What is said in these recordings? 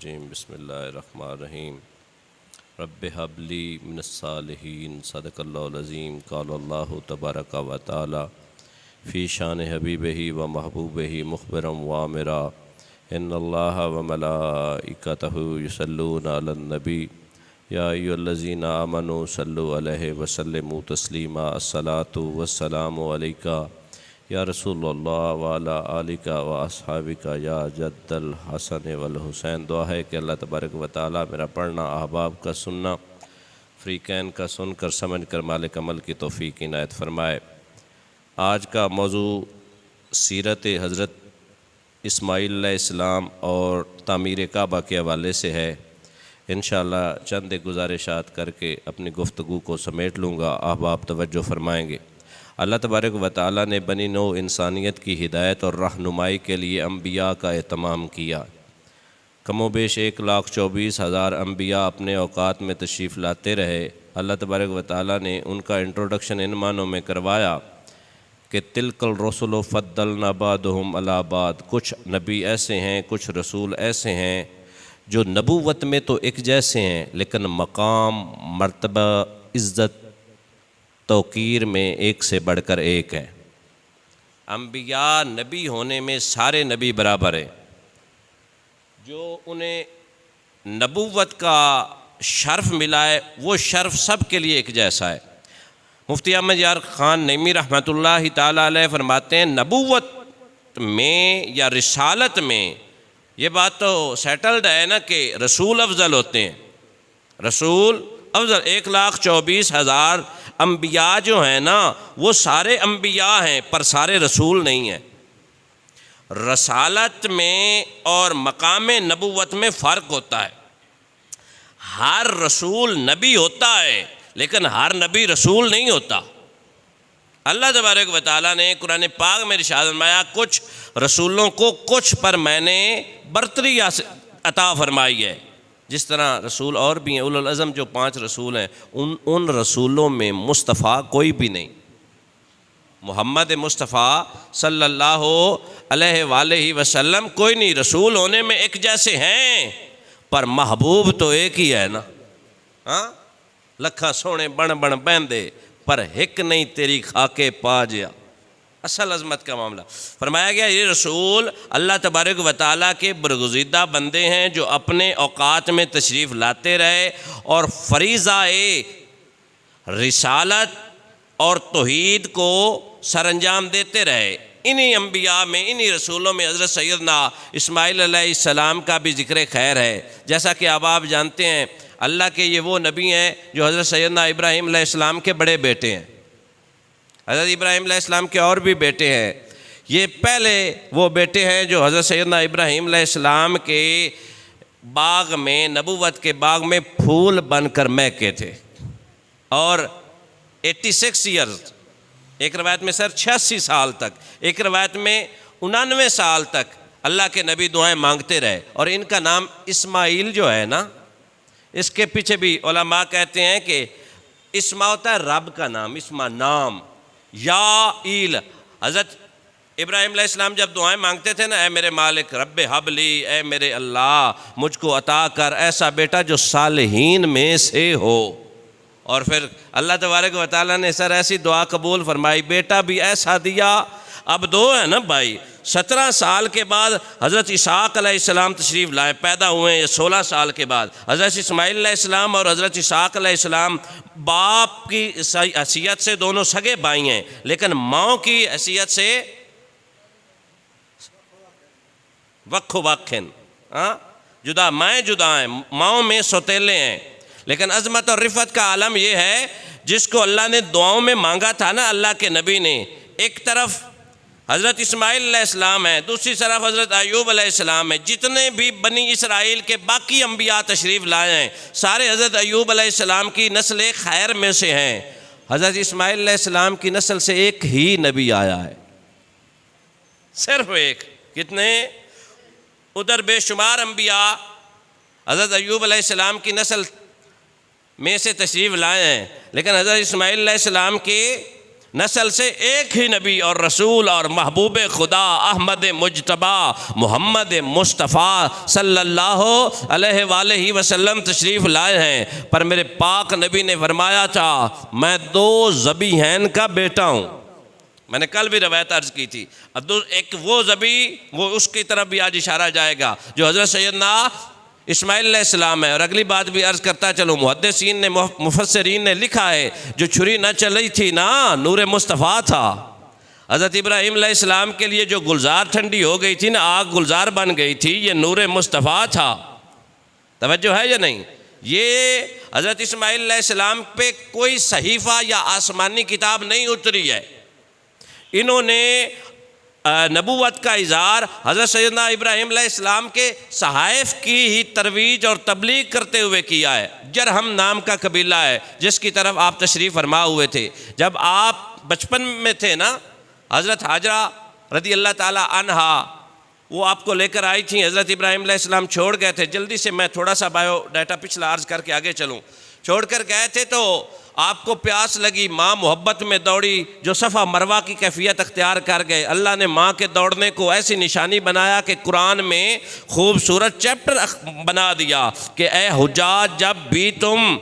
بسم اللہ الرحمن الرحیم رب حب لی من الصالحین صدق اللہ العظیم قال اللہ تبارک و تعالی فی شان حبیبہ و محبوبہ مخبرا وامرا ان اللہ و ملائکتہ یصلون علی النبی یا ایھا الذین آمنوا صلوا علیہ وسلموا تسلیما الصلاۃ والسلام علیکہ یا رسول اللہ وعلی آلک و اصحابک یا جد الحسن والحسین۔ دعا ہے کہ اللہ تبارک و تعالی میرا پڑھنا، احباب کا سننا، فریقین کا سن کر سمجھ کر مالک عمل کی توفیق عنایت فرمائے۔ آج کا موضوع سیرت حضرت اسماعیل علیہ السلام اور تعمیر کعبہ کے حوالے سے ہے۔ انشاءاللہ چند گزارشات کر کے اپنی گفتگو کو سمیٹ لوں گا، احباب توجہ فرمائیں گے۔ اللہ تبارک و تعالیٰ نے بنی نوع انسانیت کی ہدایت اور رہنمائی کے لیے انبیاء کا اہتمام کیا۔ کم و بیش 1,24,000 انبیاء اپنے اوقات میں تشریف لاتے رہے۔ اللہ تبارک و تعالیٰ نے ان کا انٹروڈکشن ان معنوں میں کروایا کہ تلک الرسل فضلنا بعضهم علی بعض، کچھ نبی ایسے ہیں، کچھ رسول ایسے ہیں جو نبوت میں تو ایک جیسے ہیں لیکن مقام، مرتبہ، عزت، توقیر میں ایک سے بڑھ کر ایک ہے۔ انبیاء نبی ہونے میں سارے نبی برابر ہیں۔ جو انہیں نبوت کا شرف ملا ہے وہ شرف سب کے لیے ایک جیسا ہے۔ مفتی احمد یار خان نعیمی رحمۃ اللہ تعالیٰ علیہ فرماتے ہیں نبوت میں یا رسالت میں یہ بات تو سیٹلڈ ہے نا کہ رسول افضل ہوتے ہیں، رسول افضل۔ 1,24,000 انبیاء جو ہیں نا وہ سارے انبیاء ہیں پر سارے رسول نہیں ہیں۔ رسالت میں اور مقام نبوت میں فرق ہوتا ہے۔ ہر رسول نبی ہوتا ہے لیکن ہر نبی رسول نہیں ہوتا۔ اللہ تبارک و تعالیٰ نے قرآن پاک میں ارشاد فرمایا کچھ رسولوں کو کچھ پر میں نے برتری عطا فرمائی ہے۔ جس طرح رسول اور بھی ہیں، اولو العزم جو 5 رسول ہیں ان رسولوں میں مصطفیٰ کوئی بھی نہیں۔ محمد مصطفیٰ صلی اللہ علیہ وآلہ وسلم کوئی نہیں۔ رسول ہونے میں ایک جیسے ہیں پر محبوب تو ایک ہی ہے نا۔ ہاں، لکھا سونے بن بن بہندے پر ہک نہیں تیری خاکے پا جیا۔ اصل عظمت کا معاملہ فرمایا گیا یہ رسول اللہ تبارک و تعالیٰ کے برگزیدہ بندے ہیں جو اپنے اوقات میں تشریف لاتے رہے اور فریضہ رسالت اور توحید کو سر انجام دیتے رہے۔ انہی انبیاء میں، انہی رسولوں میں حضرت سیدنا اسماعیل علیہ السلام کا بھی ذکر خیر ہے۔ جیسا کہ آپ جانتے ہیں اللہ کے یہ وہ نبی ہیں جو حضرت سیدنا ابراہیم علیہ السلام کے بڑے بیٹے ہیں۔ حضرت ابراہیم علیہ السلام کے اور بھی بیٹے ہیں۔ یہ پہلے وہ بیٹے ہیں جو حضرت سیدنا ابراہیم علیہ السلام کے باغ میں، نبوت کے باغ میں پھول بن کر مہکے تھے، اور 86 ایئرز، ایک روایت میں 86 سال تک، ایک روایت میں 99 سال تک اللہ کے نبی دعائیں مانگتے رہے۔ اور ان کا نام اسماعیل جو ہے نا، اس کے پیچھے بھی علماء کہتے ہیں کہ اسما ہوتا ہے رب کا نام، اسما نام، یا ایل۔ حضرت ابراہیم علیہ السلام جب دعائیں مانگتے تھے نا، اے میرے مالک رب حب لی، اے میرے اللہ مجھ کو عطا کر ایسا بیٹا جو صالحین میں سے ہو۔ اور پھر اللہ تبارک و تعالیٰ نے سر ایسی دعا قبول فرمائی، بیٹا بھی ایسا دیا۔ اب 2 ہے نا بھائی، 17 سال کے بعد حضرت اسحاق علیہ السلام تشریف لائے، پیدا ہوئے ہیں 16 سال کے بعد۔ حضرت اسماعیل علیہ السلام اور حضرت اسحاق علیہ السلام باپ کی حیثیت سے دونوں سگے بھائی ہیں لیکن ماں کی حیثیت سے وقت وقن، جدا مائیں جدا ہیں، ماؤں میں سوتیلے ہیں۔ لیکن عظمت اور رفعت کا عالم یہ ہے جس کو اللہ نے دعاؤں میں مانگا تھا نا اللہ کے نبی نے، ایک طرف حضرت اسماعیل علیہ السلام ہے، دوسری طرف حضرت ایوب علیہ السلام ہے۔ جتنے بھی بنی اسرائیل کے باقی انبیاء تشریف لائے ہیں سارے حضرت ایوب علیہ السلام کی نسل خیر میں سے ہیں۔ حضرت اسماعیل علیہ السلام کی نسل سے ایک ہی نبی آیا ہے، صرف ایک۔ کتنے؟ ادھر بے شمار انبیاء حضرت ایوب علیہ السلام کی نسل میں سے تشریف لائے ہیں لیکن حضرت اسماعیل علیہ السلام کے نسل سے ایک ہی نبی اور رسول اور محبوب خدا احمد مجتبیٰ محمد مصطفیٰ صلی اللہ علیہ وآلہ وسلم تشریف لائے ہیں۔ پر میرے پاک نبی نے فرمایا تھا میں 2 ذبیحین کا بیٹا ہوں۔ میں نے کل بھی روایت عرض کی تھی، ایک وہ ذبیح، وہ اس کی طرف بھی آج اشارہ جائے گا جو حضرت سیدنا اسماعیل علیہ السلام ہے۔ اور اگلی بات بھی عرض کرتا چلو، محدثین نے مفسرین نے لکھا ہے جو چھری نہ چلی تھی نا، نور مصطفیٰ تھا۔ حضرت ابراہیم علیہ السلام کے لیے جو گلزار ٹھنڈی ہو گئی تھی نا، آگ گلزار بن گئی تھی، یہ نور مصطفیٰ تھا۔ توجہ ہے یا نہیں؟ یہ حضرت اسماعیل علیہ السلام پہ کوئی صحیفہ یا آسمانی کتاب نہیں اتری ہے، انہوں نے نبوت کا اظہار حضرت سیدنا ابراہیم علیہ السلام کے صحائف کی ہی ترویج اور تبلیغ کرتے ہوئے کیا ہے۔ جرہم نام کا قبیلہ ہے جس کی طرف آپ تشریف فرما ہوئے تھے۔ جب آپ بچپن میں تھے نا، حضرت حاجرہ رضی اللہ تعالی عنہا وہ آپ کو لے کر آئی تھیں، حضرت ابراہیم علیہ السلام چھوڑ گئے تھے۔ جلدی سے میں تھوڑا سا بایو ڈیٹا پچھلا عرض کر کے آگے چلوں۔ چھوڑ کر گئے تھے تو آپ کو پیاس لگی، ماں محبت میں دوڑی، جو صفا مروہ کی کیفیت اختیار کر گئے۔ اللہ نے ماں کے دوڑنے کو ایسی نشانی بنایا کہ قرآن میں خوبصورت چیپٹر بنا دیا کہ اے حجاج، جب بھی تم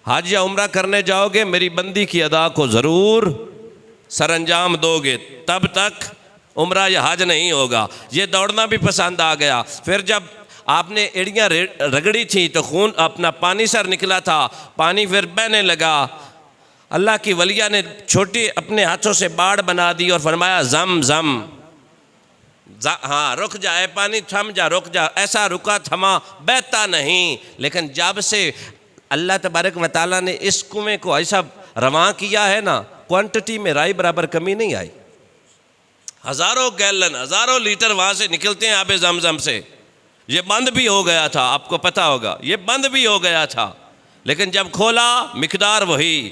حج یا عمرہ کرنے جاؤ گے میری بندی کی ادا کو ضرور سر انجام دو گے، تب تک عمرہ یا حج نہیں ہوگا۔ یہ دوڑنا بھی پسند آ گیا۔ پھر جب آپ نے ایڑیاں رگڑی تھیں تو خون اپنا پانی سر نکلا تھا، پانی پھر بہنے لگا۔ اللہ کی ولیہ نے چھوٹی اپنے ہاتھوں سے باڑ بنا دی اور فرمایا زم زم، ہاں رک جا اے پانی، تھم جا، رک جا۔ ایسا رکا تھما بہتا نہیں، لیکن جب سے اللہ تبارک و تعالیٰ نے اس کنویں کو ایسا رواں کیا ہے نا، کوانٹٹی میں رائی برابر کمی نہیں آئی۔ ہزاروں گیلن، ہزاروں لیٹر وہاں سے نکلتے ہیں آب زمزم سے۔ یہ بند بھی ہو گیا تھا، آپ کو پتہ ہوگا، یہ بند بھی ہو گیا تھا، لیکن جب کھولا مقدار وہی،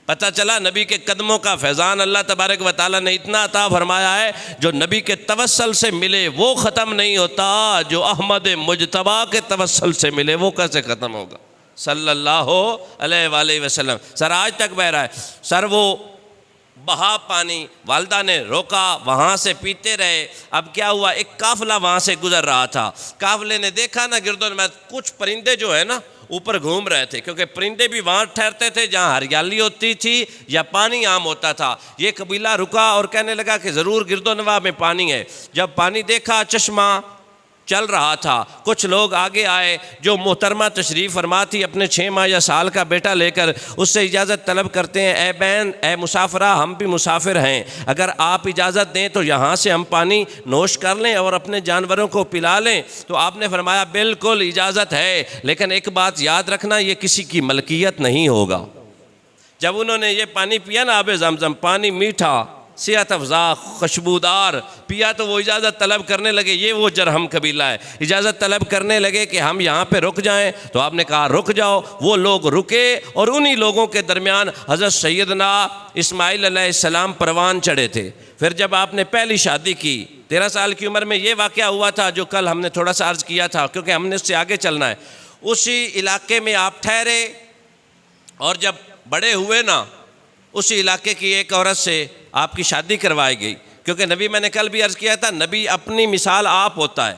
پتہ چلا نبی کے قدموں کا فیضان اللہ تبارک و تعالیٰ نے اتنا عطا فرمایا ہے، جو نبی کے توسل سے ملے وہ ختم نہیں ہوتا، جو احمد مجتبیٰ کے توسل سے ملے وہ کیسے ختم ہوگا، صلی اللہ علیہ وآلہ وسلم۔ سر آج تک بہ رہا ہے سر، وہ بہا پانی، والدہ نے روکا، وہاں سے پیتے رہے۔ اب کیا ہوا، ایک قافلہ وہاں سے گزر رہا تھا، قافلے نے دیکھا نا گردوں میں کچھ پرندے جو ہے نا اوپر گھوم رہے تھے، کیونکہ پرندے بھی وہاں ٹھہرتے تھے جہاں ہریالی ہوتی تھی یا پانی عام ہوتا تھا۔ یہ قبیلہ رکا اور کہنے لگا کہ ضرور گرد و نواح میں پانی ہے۔ جب پانی دیکھا، چشمہ چل رہا تھا، کچھ لوگ آگے آئے، جو محترمہ تشریف فرما تھی اپنے 6 ماہ یا سال کا بیٹا لے کر، اس سے اجازت طلب کرتے ہیں، اے بہن، اے مسافرہ، ہم بھی مسافر ہیں، اگر آپ اجازت دیں تو یہاں سے ہم پانی نوش کر لیں اور اپنے جانوروں کو پلا لیں۔ تو آپ نے فرمایا بالکل اجازت ہے، لیکن ایک بات یاد رکھنا، یہ کسی کی ملکیت نہیں ہوگا۔ جب انہوں نے یہ پانی پیا نا آب زمزم، پانی میٹھا، صحت افزا، خوشبودار پیا، تو وہ اجازت طلب کرنے لگے، یہ وہ جرہم قبیلہ ہے، اجازت طلب کرنے لگے کہ ہم یہاں پہ رک جائیں۔ تو آپ نے کہا رک جاؤ۔ وہ لوگ رکے اور انہی لوگوں کے درمیان حضرت سیدنا اسماعیل علیہ السلام پروان چڑھے تھے۔ پھر جب آپ نے پہلی شادی کی، 13 سال کی عمر میں یہ واقعہ ہوا تھا جو کل ہم نے تھوڑا سا عرض کیا تھا، کیونکہ ہم نے اس سے آگے چلنا ہے۔ اسی علاقے میں آپ ٹھہرے اور جب بڑے ہوئے نا، اسی علاقے کی ایک عورت سے آپ کی شادی کروائی گئی، کیونکہ نبی، میں نے کل بھی عرض کیا تھا، نبی اپنی مثال آپ ہوتا ہے،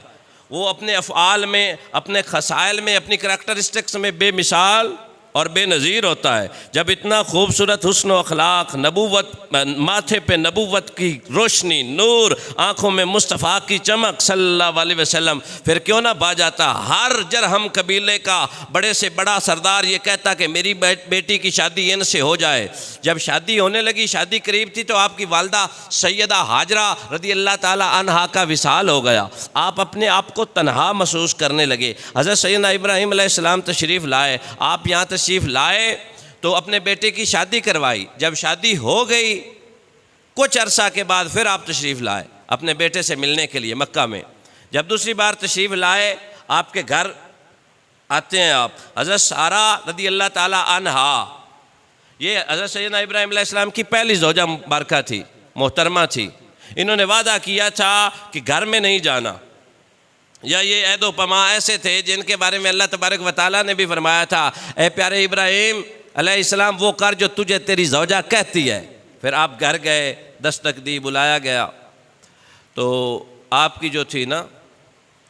وہ اپنے افعال میں، اپنے خصائل میں، اپنی کریکٹرسٹکس میں بے مثال اور بے نظیر ہوتا ہے۔ جب اتنا خوبصورت حسن و اخلاق، نبوت، ماتھے پہ نبوت کی روشنی، نور، آنکھوں میں مصطفیٰ کی چمک صلی اللہ علیہ وسلم، پھر کیوں نہ با جاتا۔ ہر جرہم قبیلے کا بڑے سے بڑا سردار یہ کہتا کہ میری بیٹی کی شادی ان سے ہو جائے۔ جب شادی ہونے لگی، شادی قریب تھی، تو آپ کی والدہ سیدہ حاجرہ رضی اللہ تعالی عنہا کا وصال ہو گیا۔ آپ اپنے آپ کو تنہا محسوس کرنے لگے۔ حضرت سیدنا ابراہیم علیہ السلام تشریف لائے، آپ یہاں تشریف لائے تو اپنے بیٹے کی شادی کروائی۔ جب شادی ہو گئی، کچھ عرصہ کے بعد پھر آپ تشریف لائے اپنے بیٹے سے ملنے کے لیے مکہ میں۔ جب دوسری بار تشریف لائے، آپ کے گھر آتے ہیں آپ، حضرت سارہ رضی اللہ تعالی عنہا، یہ حضرت سیدنا ابراہیم علیہ السلام کی پہلی زوجہ مبارکہ تھی، محترمہ تھی۔ انہوں نے وعدہ کیا تھا کہ گھر میں نہیں جانا، یا یہ عہد و پیمان ایسے تھے جن کے بارے میں اللہ تبارک و تعالیٰ نے بھی فرمایا تھا، اے پیارے ابراہیم علیہ السلام، وہ کر جو تجھے تیری زوجہ کہتی ہے۔ پھر آپ گھر گئے، دستک دی، بلایا گیا، تو آپ کی جو تھی نا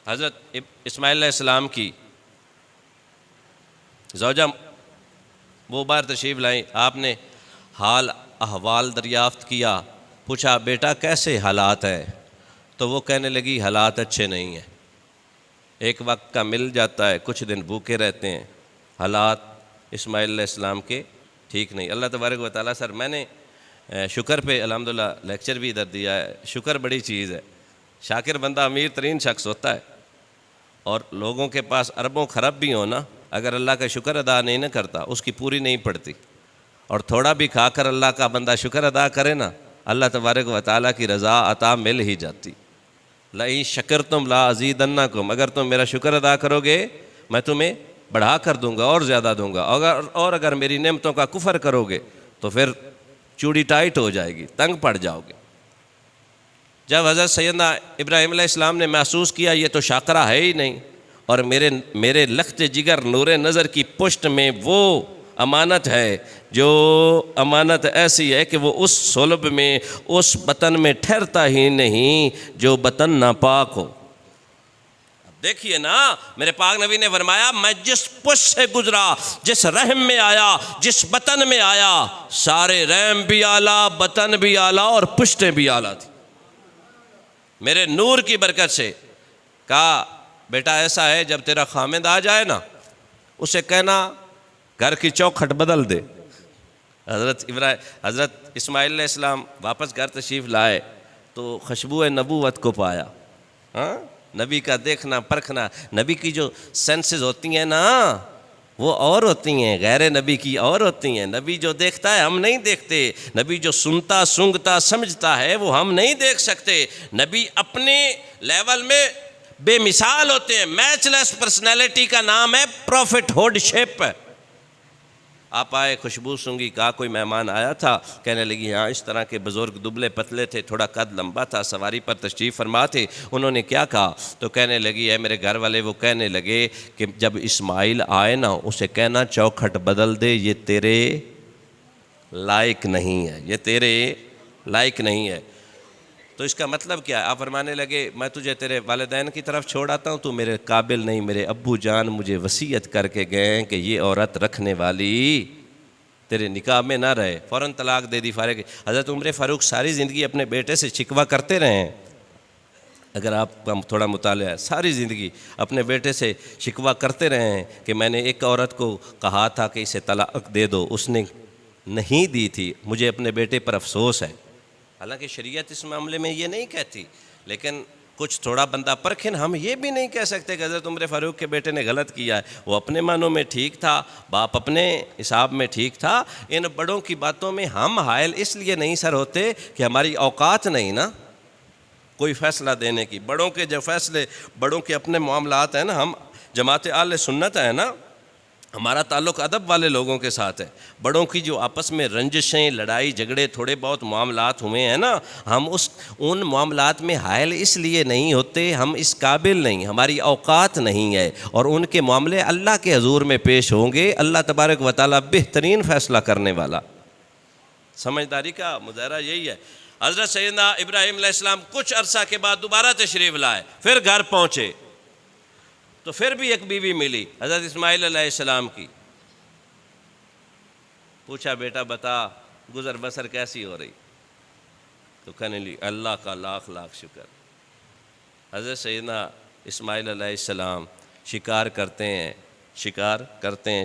حضرت اسماعیل علیہ السلام کی زوجہ وہ باہر تشریف لائیں، آپ نے حال احوال دریافت کیا، پوچھا بیٹا کیسے حالات ہے؟ تو وہ کہنے لگی حالات اچھے نہیں ہیں، ایک وقت کا مل جاتا ہے، کچھ دن بھوکے رہتے ہیں، حالات اسماعیل علیہ السلام کے ٹھیک نہیں۔ اللہ تبارک و تعالیٰ سر، میں نے شکر پہ الحمدللہ لیکچر بھی ادھر دیا ہے، شکر بڑی چیز ہے، شاکر بندہ امیر ترین شخص ہوتا ہے، اور لوگوں کے پاس اربوں خرب بھی ہو نا، اگر اللہ کا شکر ادا نہیں نہ کرتا اس کی پوری نہیں پڑتی، اور تھوڑا بھی کھا کر اللہ کا بندہ شکر ادا کرے نا، اللہ تبارک و تعالیٰ کی رضا عطا مل ہی جاتی۔ لئن شکرتم لا ازیدنکم، اگر تم میرا شکر ادا کرو گے میں تمہیں بڑھا کر دوں گا اور زیادہ دوں گا، اور اگر میری نعمتوں کا کفر کرو گے تو پھر چوڑی ٹائٹ ہو جائے گی، تنگ پڑ جاؤ گے۔ جب حضرت سیدنا ابراہیم علیہ السلام نے محسوس کیا یہ تو شاکرہ ہے ہی نہیں، اور میرے لخت جگر نور نظر کی پشت میں وہ امانت ہے جو امانت ایسی ہے کہ وہ اس صلب میں، اس بطن میں ٹھہرتا ہی نہیں جو بطن ناپاک ہو۔ دیکھیے نا، میرے پاک نبی نے فرمایا میں جس پشت سے گزرا، جس رحم میں آیا، جس بطن میں آیا، سارے رحم بھی اعلیٰ، بطن بھی اعلیٰ، اور پشتیں بھی اعلیٰ تھی میرے نور کی برکت سے۔ کہا بیٹا ایسا ہے جب تیرا خامد آ جائے نا، اسے کہنا گھر کی چوکھٹ بدل دے۔ حضرت اسماعیل علیہ السلام واپس گھر تشریف لائے تو خوشبو نبوت کو پایا، نبی کا دیکھنا پرکھنا، نبی کی جو سینسز ہوتی ہیں نا وہ اور ہوتی ہیں، غیر نبی کی اور ہوتی ہیں۔ نبی جو دیکھتا ہے ہم نہیں دیکھتے، نبی جو سنتا سونگتا سمجھتا ہے وہ ہم نہیں دیکھ سکتے۔ نبی اپنے لیول میں بے مثال ہوتے ہیں، میچ لیس پرسنالٹی کا نام ہے پروفٹ ہوڈ شپ۔ آپ آئے، خوشبو سونگی، کہا کوئی مہمان آیا تھا؟ کہنے لگی ہاں اس طرح کے بزرگ دبلے پتلے تھے، تھوڑا قد لمبا تھا، سواری پر تشریف فرما تھے، انہوں نے کیا کہا؟ تو کہنے لگی اے میرے گھر والے، وہ کہنے لگے کہ جب اسماعیل آئے نا اسے کہنا چوکھٹ بدل دے، یہ تیرے لائق نہیں ہے، یہ تیرے لائق نہیں ہے۔ تو اس کا مطلب کیا ہے؟ آپ فرمانے لگے میں تجھے تیرے والدین کی طرف چھوڑ آتا ہوں، تو میرے قابل نہیں، میرے ابو جان مجھے وصیت کر کے گئے کہ یہ عورت رکھنے والی تیرے نکاح میں نہ رہے، فوراً طلاق دے دی، فارغ۔ حضرت عمر فاروق ساری زندگی اپنے بیٹے سے شکوہ کرتے رہے ہیں، اگر آپ کا تھوڑا مطالعہ ہے، ساری زندگی اپنے بیٹے سے شکوہ کرتے رہے ہیں کہ میں نے ایک عورت کو کہا تھا کہ اسے طلاق دے دو، اس نے نہیں دی تھی، مجھے اپنے بیٹے پر افسوس ہے۔ حالانکہ شریعت اس معاملے میں یہ نہیں کہتی، لیکن کچھ تھوڑا بندہ پرکھن، ہم یہ بھی نہیں کہہ سکتے کہ حضرت عمر فاروق کے بیٹے نے غلط کیا ہے، وہ اپنے معنوں میں ٹھیک تھا، باپ اپنے حساب میں ٹھیک تھا۔ ان بڑوں کی باتوں میں ہم حائل اس لیے نہیں سر ہوتے کہ ہماری اوقات نہیں نا کوئی فیصلہ دینے کی۔ بڑوں کے جو فیصلے، بڑوں کے اپنے معاملات ہیں نا، ہم جماعت اہل سنت ہے نا، ہمارا تعلق ادب والے لوگوں کے ساتھ ہے۔ بڑوں کی جو آپس میں رنجشیں، لڑائی جھگڑے، تھوڑے بہت معاملات ہوئے ہیں نا، ہم ان معاملات میں حائل اس لیے نہیں ہوتے، ہم اس قابل نہیں، ہماری اوقات نہیں ہے، اور ان کے معاملے اللہ کے حضور میں پیش ہوں گے، اللہ تبارک و تعالیٰ بہترین فیصلہ کرنے والا۔ سمجھداری کا مظاہرہ یہی ہے۔ حضرت سیدنا ابراہیم علیہ السلام کچھ عرصہ کے بعد دوبارہ تشریف لائے، پھر گھر پہنچے تو پھر بھی ایک بیوی ملی حضرت اسماعیل علیہ السلام کی۔ پوچھا بیٹا بتا گزر بسر کیسی ہو رہی؟ تو کہنے لگی اللہ کا لاکھ لاکھ شکر۔ حضرت سیدنا اسماعیل علیہ السلام شکار کرتے ہیں،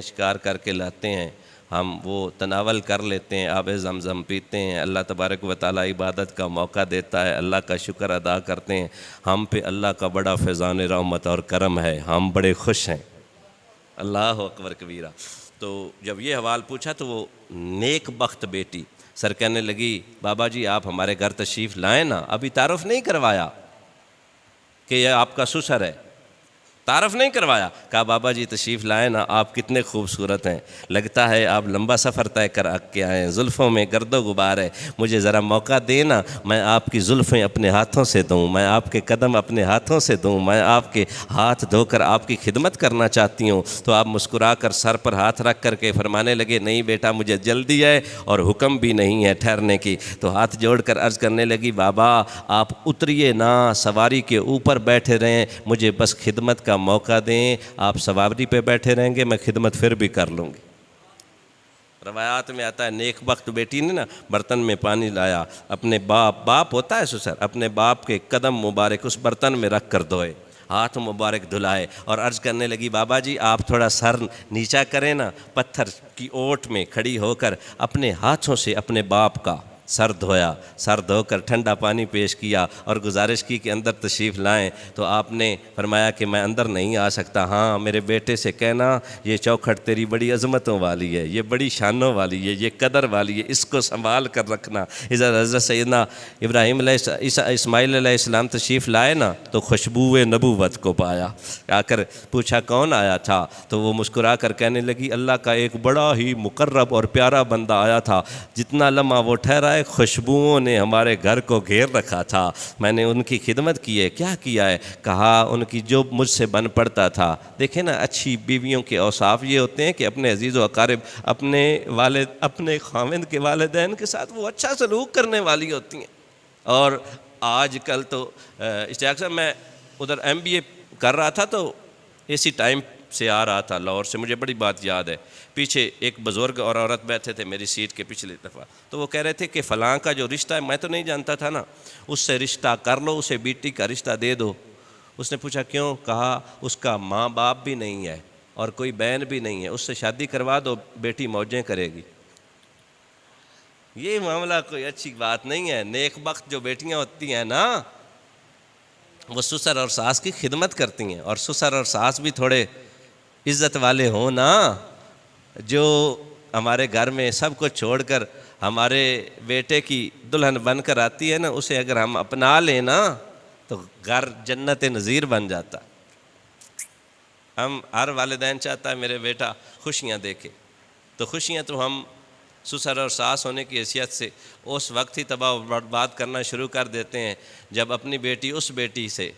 شکار کر کے لاتے ہیں، ہم وہ تناول کر لیتے ہیں، آب زمزم پیتے ہیں، اللہ تبارک و تعالیٰ عبادت کا موقع دیتا ہے، اللہ کا شکر ادا کرتے ہیں، ہم پہ اللہ کا بڑا فیضان رحمت اور کرم ہے، ہم بڑے خوش ہیں، اللہ اکبر کبیرہ۔ تو جب یہ حوال پوچھا تو وہ نیک بخت بیٹی سر کہنے لگی بابا جی آپ ہمارے گھر تشریف لائیں نا، ابھی تعارف نہیں کروایا کہ یہ آپ کا سسر ہے۔ تعارف نہیں کروایا، کہا بابا جی تشریف لائے نا، آپ کتنے خوبصورت ہیں، لگتا ہے آپ لمبا سفر طے کر کے آئے ہیں، زلفوں میں گرد و غبار ہے، مجھے ذرا موقع دینا، میں آپ کی زلفیں اپنے ہاتھوں سے دوں، میں آپ کے قدم اپنے ہاتھوں سے دوں، میں آپ کے ہاتھ دھو کر آپ کی خدمت کرنا چاہتی ہوں۔ تو آپ مسکرا کر سر پر ہاتھ رکھ کر کے فرمانے لگے، نہیں بیٹا مجھے جلدی ہے اور حکم بھی نہیں ہے ٹھہرنے کی۔ تو ہاتھ جوڑ کر عرض کرنے لگی، بابا آپ اتریے نہ، سواری کے اوپر بیٹھے رہیں، مجھے بس خدمت کا موقع دیں، آپ سواری پہ بیٹھے رہیں گے، میں خدمت پھر بھی کر لوں گی۔ روایات میں آتا ہے نیک بخت بیٹی نے نا برتن میں پانی لایا، اپنے باپ ہوتا ہے سسر، اپنے باپ کے قدم مبارک اس برتن میں رکھ کر دھوئے، ہاتھ مبارک دھلائے اور عرض کرنے لگی، بابا جی آپ تھوڑا سر نیچا کریں نا، پتھر کی اوٹ میں کھڑی ہو کر اپنے ہاتھوں سے اپنے باپ کا سر دھویا، سر دھو کر ٹھنڈا پانی پیش کیا اور گزارش کی کہ اندر تشریف لائیں۔ تو آپ نے فرمایا کہ میں اندر نہیں آ سکتا، ہاں میرے بیٹے سے کہنا یہ چوکھٹ تیری بڑی عظمتوں والی ہے، یہ بڑی شانوں والی ہے، یہ قدر والی ہے، اس کو سنبھال کر رکھنا۔ حضرت سیدنا ابراہیم اسماعیل علیہ السلام تشریف لائے نا تو خوشبو نبوت کو پایا، آ کر پوچھا کون آیا تھا، تو وہ مسکرا کر کہنے لگی اللہ کا ایک بڑا ہی مقرب اور پیارا بندہ آیا تھا، جتنا لمحہ وہ ٹھہرا ہے خوشبوؤں نے ہمارے گھر کو گھیر رکھا تھا، میں نے ان کی خدمت کی ہے۔ کیا کیا ہے؟ کہا ان کی جو مجھ سے بن پڑتا تھا۔ دیکھیں نا اچھی بیویوں کے اوصاف یہ ہوتے ہیں کہ اپنے عزیز و اقارب، اپنے خاوند کے والدین کے ساتھ وہ اچھا سلوک کرنے والی ہوتی ہیں۔ اور آج کل تو اشتیاق صاحب میں ادھر MBA کر رہا تھا تو اسی ٹائم سے آ رہا تھا لاہور سے، مجھے بڑی بات یاد ہے، پیچھے ایک بزرگ اور عورت بیٹھے تھے میری سیٹ کے پچھلی دفعہ، تو وہ کہہ رہے تھے کہ فلاں کا جو رشتہ ہے میں تو نہیں جانتا تھا نا، اس سے رشتہ کر لو، اسے بیٹی کا رشتہ دے دو۔ اس نے پوچھا کیوں؟ کہا اس کا ماں باپ بھی نہیں ہے اور کوئی بہن بھی نہیں ہے، اس سے شادی کروا دو، بیٹی موجیں کرے گی۔ یہ معاملہ کوئی اچھی بات نہیں ہے۔ نیک بخت جو بیٹیاں ہوتی ہیں نا وہ سسر اور ساس کی خدمت کرتی ہیں، اور سسر اور ساس بھی تھوڑے عزت والے ہوں نا، جو ہمارے گھر میں سب کو چھوڑ کر ہمارے بیٹے کی دلہن بن کر آتی ہے نا، اسے اگر ہم اپنا لیں نا تو گھر جنت نظیر بن جاتا۔ ہم ہر والدین چاہتا ہے میرے بیٹا خوشیاں دیکھے، تو خوشیاں تو ہم سسر اور ساس ہونے کی حیثیت سے اس وقت ہی تباہ و برباد کرنا شروع کر دیتے ہیں جب اپنی بیٹی اس بیٹی سے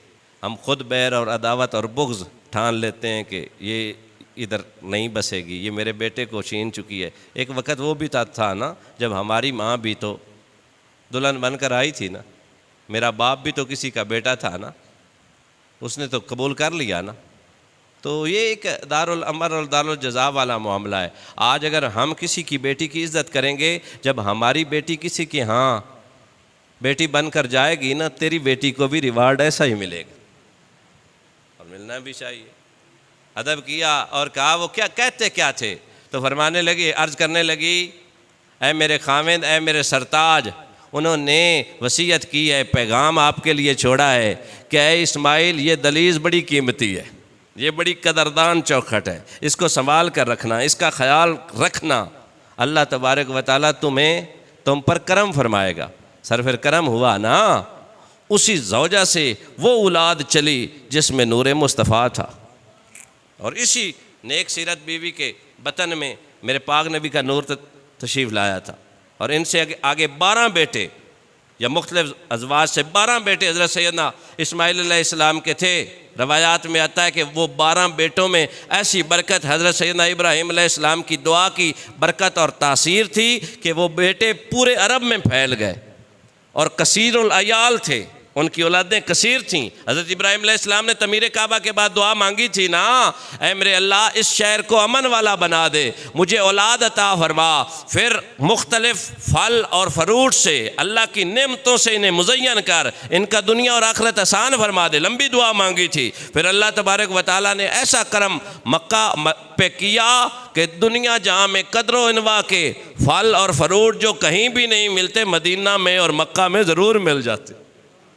ہم خود بیر اور عداوت اور بغض ٹھان لیتے ہیں کہ یہ ادھر نہیں بسے گی، یہ میرے بیٹے کو چھین چکی ہے۔ ایک وقت وہ بھی تھا نا جب ہماری ماں بھی تو دلہن بن کر آئی تھی نا، میرا باپ بھی تو کسی کا بیٹا تھا نا، اس نے تو قبول کر لیا نا۔ تو یہ ایک دارالامر اور دارالجزا والا معاملہ ہے۔ آج اگر ہم کسی کی بیٹی کی عزت کریں گے، جب ہماری بیٹی کسی کی ہاں بیٹی بن کر جائے گی نا، تیری بیٹی کو بھی ریوارڈ ایسا ہی ملے گا، اور ملنا بھی چاہیے۔ ادب کیا اور کہا وہ کیا کہتے کیا تھے، تو فرمانے لگی، عرض کرنے لگی، اے میرے خاوند، اے میرے سرتاج، انہوں نے وصیت کی ہے، پیغام آپ کے لیے چھوڑا ہے کہ اے اسماعیل یہ دلیز بڑی قیمتی ہے، یہ بڑی قدردان چوکھٹ ہے، اس کو سنبھال کر رکھنا، اس کا خیال رکھنا، اللہ تبارک و تعالیٰ تم پر کرم فرمائے گا۔ سر پھر کرم ہوا نا، اسی زوجہ سے وہ اولاد چلی جس میں نور مصطفیٰ تھا، اور اسی نیک سیرت بیوی کے بطن میں میرے پاک نبی کا نور تشریف لایا تھا، اور ان سے آگے 12 بیٹے یا مختلف ازواج سے 12 بیٹے حضرت سیدنا اسماعیل علیہ السلام کے تھے۔ روایات میں آتا ہے کہ وہ 12 بیٹوں میں ایسی برکت حضرت سیدنا ابراہیم علیہ السلام کی دعا کی برکت اور تاثیر تھی کہ وہ بیٹے پورے عرب میں پھیل گئے اور کثیر العیال تھے، ان کی اولادیں کثیر تھیں۔ حضرت ابراہیم علیہ السلام نے تعمیر کعبہ کے بعد دعا مانگی تھی نا، اے میرے اللہ اس شہر کو امن والا بنا دے، مجھے اولاد عطا فرما۔ پھر مختلف پھل اور فروٹ سے اللہ کی نعمتوں سے انہیں مزین کر، ان کا دنیا اور آخرت آسان فرما دے، لمبی دعا مانگی تھی۔ پھر اللہ تبارک و تعالیٰ نے ایسا کرم مکہ پہ کیا کہ دنیا جہاں میں قدر و انواع کے پھل اور فروٹ جو کہیں بھی نہیں ملتے، مدینہ میں اور مکہ میں ضرور مل جاتے۔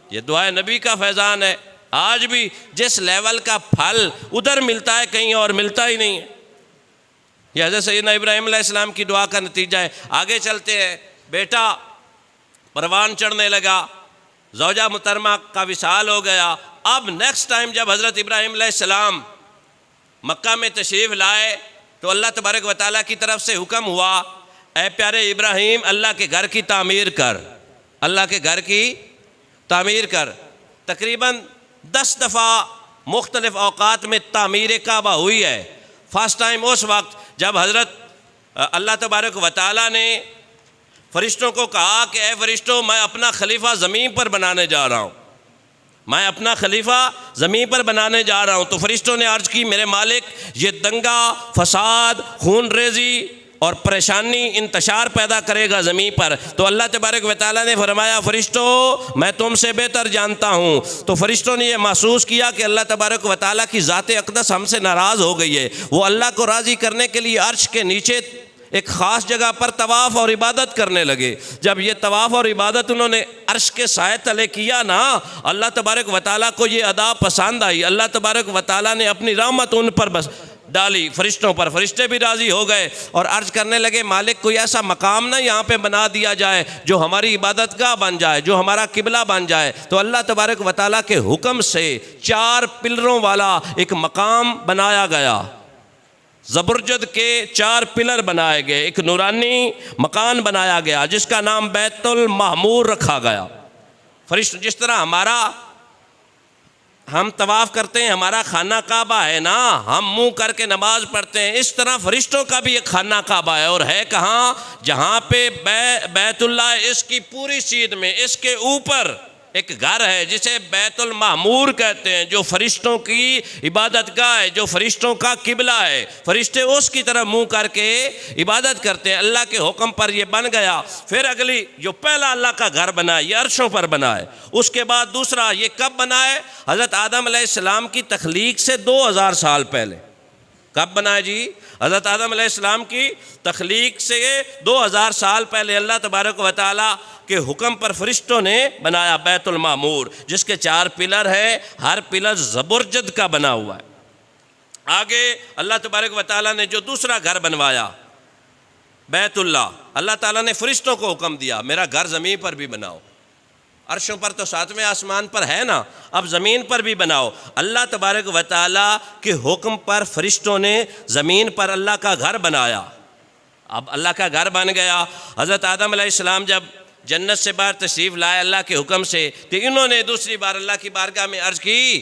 یہ دعائے نبی کا فیضان ہے۔ آج بھی جس لیول کا پھل ادھر ملتا ہے کہیں اور ملتا ہی نہیں ہے۔ یہ حضرت سیدنا ابراہیم علیہ السلام کی دعا کا نتیجہ ہے۔ آگے چلتے ہیں، بیٹا پروان چڑھنے لگا، زوجہ محترمہ کا وصال ہو گیا۔ اب نیکسٹ ٹائم جب حضرت ابراہیم علیہ السلام مکہ میں تشریف لائے تو اللہ تبارک و تعالیٰ کی طرف سے حکم ہوا، اے پیارے ابراہیم اللہ کے گھر کی تعمیر کر، اللہ کے گھر کی تعمیر کر۔ تقریباً 10 دفعہ مختلف اوقات میں تعمیر کعبہ ہوئی ہے۔ فرسٹ ٹائم اس وقت جب حضرت اللہ تبارک و تعالیٰ نے فرشتوں کو کہا کہ اے فرشتوں میں اپنا خلیفہ زمین پر بنانے جا رہا ہوں، میں اپنا خلیفہ زمین پر بنانے جا رہا ہوں، تو فرشتوں نے عرض کی میرے مالک یہ دنگا، فساد، خون ریزی اور پریشانی، انتشار پیدا کرے گا زمین پر۔ تو اللہ تبارک و تعالیٰ نے فرمایا فرشتوں میں تم سے بہتر جانتا ہوں۔ تو فرشتوں نے یہ محسوس کیا کہ اللہ تبارک و تعالیٰ کی ذات اقدس ہم سے ناراض ہو گئی ہے۔ وہ اللہ کو راضی کرنے کے لیے عرش کے نیچے ایک خاص جگہ پر طواف اور عبادت کرنے لگے۔ جب یہ طواف اور عبادت انہوں نے عرش کے سائے تلے کیا نا، اللہ تبارک و تعالیٰ کو یہ ادا پسند آئی۔ اللہ تبارک و تعالیٰ نے اپنی رحمت ان پر بس ڈالی، فرشتوں پر، فرشتے بھی راضی ہو گئے اور عرض کرنے لگے مالک کوئی ایسا مقام نہ یہاں پہ بنا دیا جائے جو ہماری عبادت گاہ بن جائے، جو ہمارا قبلہ بن جائے۔ تو اللہ تبارک و تعالیٰ کے حکم سے 4 پلروں والا ایک مقام بنایا گیا، زبرجد کے 4 پلر بنائے گئے، ایک نورانی مکان بنایا گیا جس کا نام بیت المعمور رکھا گیا۔ فرشت جس طرح ہم طواف کرتے ہیں، ہمارا خانہ کعبہ ہے نا، ہم منہ کر کے نماز پڑھتے ہیں، اس طرح فرشتوں کا بھی ایک خانہ کعبہ ہے، اور ہے کہاں؟ جہاں پہ بیت اللہ ہے، اس کی پوری سیدھ میں اس کے اوپر ایک گھر ہے جسے بیت المعمور کہتے ہیں، جو فرشتوں کی عبادت گاہ ہے، جو فرشتوں کا قبلہ ہے۔ فرشتے اس کی طرف منہ کر کے عبادت کرتے ہیں۔ اللہ کے حکم پر یہ بن گیا۔ پھر اگلی جو پہلا اللہ کا گھر بنا ہے یہ عرشوں پر بنا ہے۔ اس کے بعد دوسرا یہ کب بنا ہے؟ حضرت آدم علیہ السلام کی تخلیق سے 2000 سال پہلے۔ کب بنا ہے جی؟ حضرت آدم علیہ السلام کی تخلیق سے 2000 سال پہلے اللہ تبارک و تعالیٰ کے حکم پر فرشتوں نے بنایا بیت المعمور، جس کے 4 پلر ہے، ہر پلر زبرجد کا بنا ہوا ہے۔ آگے اللہ تبارک و تعالیٰ نے جو دوسرا گھر بنوایا بیت اللہ، اللہ تعالیٰ نے فرشتوں کو حکم دیا میرا گھر زمین پر بھی بناؤ۔ عرشوں پر تو 7ویں آسمان پر ہے نا، اب زمین پر بھی بناؤ۔ اللہ تبارک و تعالیٰ کے حکم پر فرشتوں نے زمین پر اللہ کا گھر بنایا۔ اب اللہ کا گھر بن گیا۔ حضرت آدم علیہ السلام جب جنت سے باہر تشریف لائے اللہ کے حکم سے، تو انہوں نے دوسری بار اللہ کی بارگاہ میں عرض کی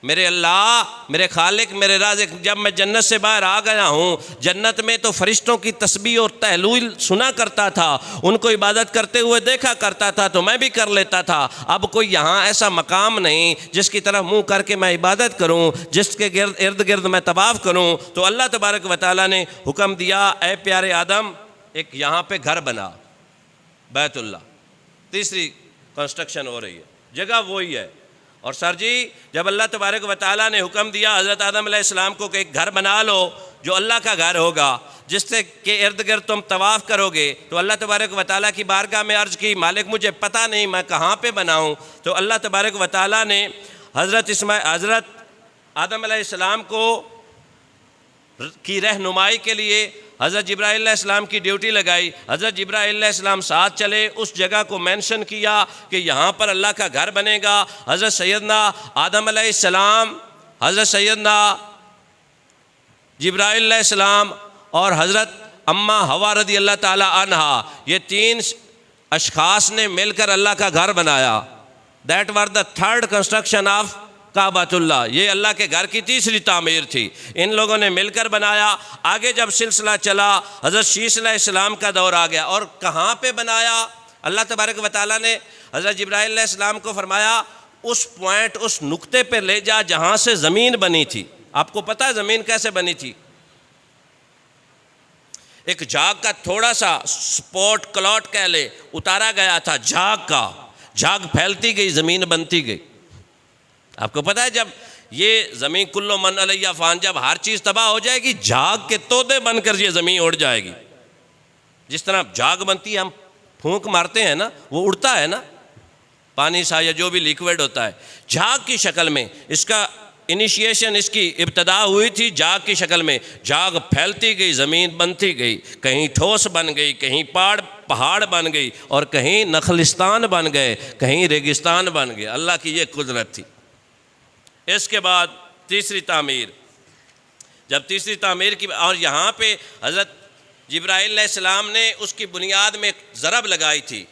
میرے اللہ، میرے خالق، میرے رازق، جب میں جنت سے باہر آ گیا ہوں، جنت میں تو فرشتوں کی تسبیح اور تہلیل سنا کرتا تھا، ان کو عبادت کرتے ہوئے دیکھا کرتا تھا تو میں بھی کر لیتا تھا۔ اب کوئی یہاں ایسا مقام نہیں جس کی طرف منہ کر کے میں عبادت کروں، جس کے ارد گرد میں طواف کروں۔ تو اللہ تبارک و تعالیٰ نے حکم دیا اے پیارے آدم ایک یہاں پہ گھر بنا، بیت اللہ۔ تیسری کنسٹرکشن ہو رہی ہے، جگہ وہی ہے۔ اور سر جی جب اللہ تبارک و تعالیٰ نے حکم دیا حضرت آدم علیہ السلام کو کہ ایک گھر بنا لو جو اللہ کا گھر ہوگا، جس سے کہ ارد گرد تم طواف کرو گے، تو اللہ تبارک و تعالیٰ کی بارگاہ میں عرض کی مالک مجھے پتہ نہیں میں کہاں پہ بناؤں۔ تو اللہ تبارک و تعالیٰ نے حضرت آدم علیہ السلام کی رہنمائی کے لیے حضرت جبرائیل علیہ السلام کی ڈیوٹی لگائی۔ حضرت جبرائیل علیہ السلام ساتھ چلے، اس جگہ کو مینشن کیا کہ یہاں پر اللہ کا گھر بنے گا۔ حضرت سیدنا آدم علیہ السلام، حضرت سیدنا جبرائیل علیہ السلام اور حضرت اماں حوا رضی اللہ تعالی عنہا، یہ 3 اشخاص نے مل کر اللہ کا گھر بنایا۔ That was the 3rd construction of Kaaba اللہ۔ یہ اللہ کے گھر کی تیسری تعمیر تھی، ان لوگوں نے مل کر بنایا۔ آگے جب سلسلہ چلا حضرت شیش علیہ السلام کا دور آ گیا، اور کہاں پہ بنایا؟ اللہ تبارک و تعالیٰ نے حضرت جبرائیل علیہ السلام کو فرمایا اس پوائنٹ، اس نقطے پہ لے جا جہاں سے زمین بنی تھی۔ آپ کو پتہ ہے زمین کیسے بنی تھی؟ ایک جھاگ کا تھوڑا سا سپورٹ کلاٹ کہہ لے اتارا گیا تھا، جھاگ پھیلتی گئی، زمین بنتی گئی۔ آپ کو پتہ ہے جب یہ زمین کلو من علیہ فان، جب ہر چیز تباہ ہو جائے گی، جھاگ کے تودے بن کر یہ زمین اڑ جائے گی۔ جس طرح جھاگ بنتی ہے، ہم پھونک مارتے ہیں نا، وہ اڑتا ہے نا، پانی سا یا جو بھی لیکوڈ ہوتا ہے، جھاگ کی شکل میں۔ اس کا انیشیشن اس کی ابتدا ہوئی تھی جاگ کی شکل میں، جاگ پھیلتی گئی، زمین بنتی گئی، کہیں ٹھوس بن گئی، کہیں پہاڑ بن گئی، اور کہیں نخلستان بن گئے، کہیں ریگستان بن گئے۔ اللہ کی یہ قدرت تھی۔ اس کے بعد تیسری تعمیر، جب تیسری تعمیر کی، اور یہاں پہ حضرت جبرائیل علیہ السلام نے اس کی بنیاد میں ضرب لگائی تھی،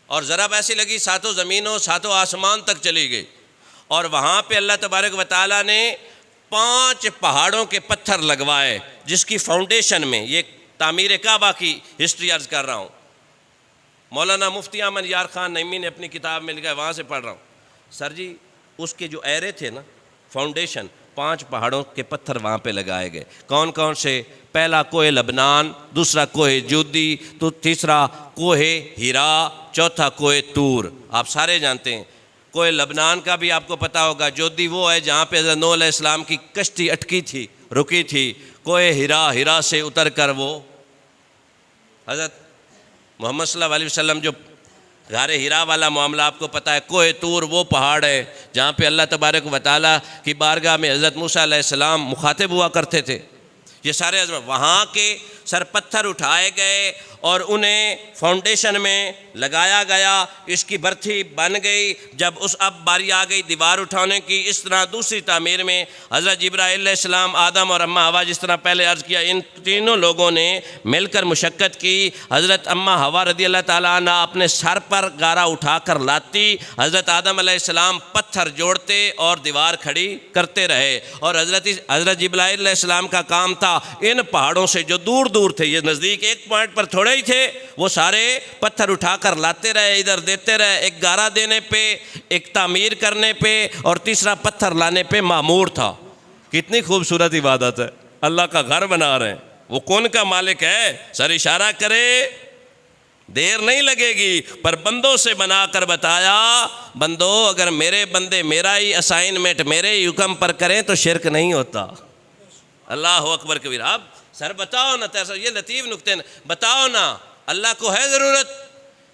اور ضرب ایسی لگی ساتوں زمینوں ساتوں آسمان تک چلی گئی، اور وہاں پہ اللہ تبارک و تعالیٰ نے 5 پہاڑوں کے پتھر لگوائے، جس کی فاؤنڈیشن میں، یہ تعمیر کعبہ کی ہسٹری عرض کر رہا ہوں، مولانا مفتی احمد یار خان نعیمی نے اپنی کتاب میں لکھا ہے، وہاں سے پڑھ رہا ہوں۔ سر جی اس کے جو ایرے تھے نا، فاؤنڈیشن 5 پہاڑوں کے پتھر وہاں پہ لگائے گئے۔ کون کون سے؟ پہلا کوہ لبنان، دوسرا کوہ جودی، تو تیسرا کوہ ہیرا، چوتھا کوہ طور۔ آپ سارے جانتے ہیں کوہ لبنان کا بھی آپ کو پتہ ہوگا، جودی وہ ہے جہاں پہ حضرت نوح علیہ السلام کی کشتی اٹکی تھی، رکی تھی۔ کوہ ہیرا سے اتر کر وہ حضرت محمد صلی اللہ علیہ وسلم جو غار ہیرا والا معاملہ آپ کو پتہ ہے۔ کوہ طور وہ پہاڑ ہے جہاں پہ اللہ تبارک و تعالیٰ کی بارگاہ میں حضرت موسیٰ علیہ السلام مخاطب ہوا کرتے تھے۔ یہ سارے وہاں کے سر پتھر اٹھائے گئے اور انہیں فاؤنڈیشن میں لگایا گیا، اس کی برتھی بن گئی۔ جب اب باری آ گئی دیوار اٹھانے کی، اس طرح دوسری تعمیر میں حضرت جبرائیل علیہ السلام، آدم اور اماں حوا، جس طرح پہلے عرض کیا، ان تینوں لوگوں نے مل کر مشقت کی۔ حضرت اماں حوا رضی اللہ تعالیٰ عنہ اپنے سر پر گارا اٹھا کر لاتی، حضرت آدم علیہ السلام پتھر جوڑتے اور دیوار کھڑی کرتے رہے، اور حضرت جبرائیل علیہ السلام کا کام تھا ان پہاڑوں سے جو دور دور تھے، یہ نزدیک ایک پوائنٹ پر تھوڑے ہی تھے، وہ سارے پتھر اٹھا کر لاتے رہے، ادھر دیتے رہے، ایک گارا دینے پہ، ایک تعمیر کرنے پہ، اور تیسرا پتھر لانے پہ معمور تھا۔ کتنی خوبصورت عبادت ہے، اللہ کا گھر بنا رہے ہیں۔ وہ کون کا مالک ہے؟ سر اشارہ کرے، دیر نہیں لگے گی، پر بندوں سے بنا کر بتایا، بندو اگر میرے بندے میرا ہی اسائنمنٹ میرے ہی حکم پر کریں تو شرک نہیں ہوتا۔ اللہ اکبر کبیر۔ اب سر بتاؤ نا، یہ لطیف نکتے بتاؤ نا، اللہ کو ہے ضرورت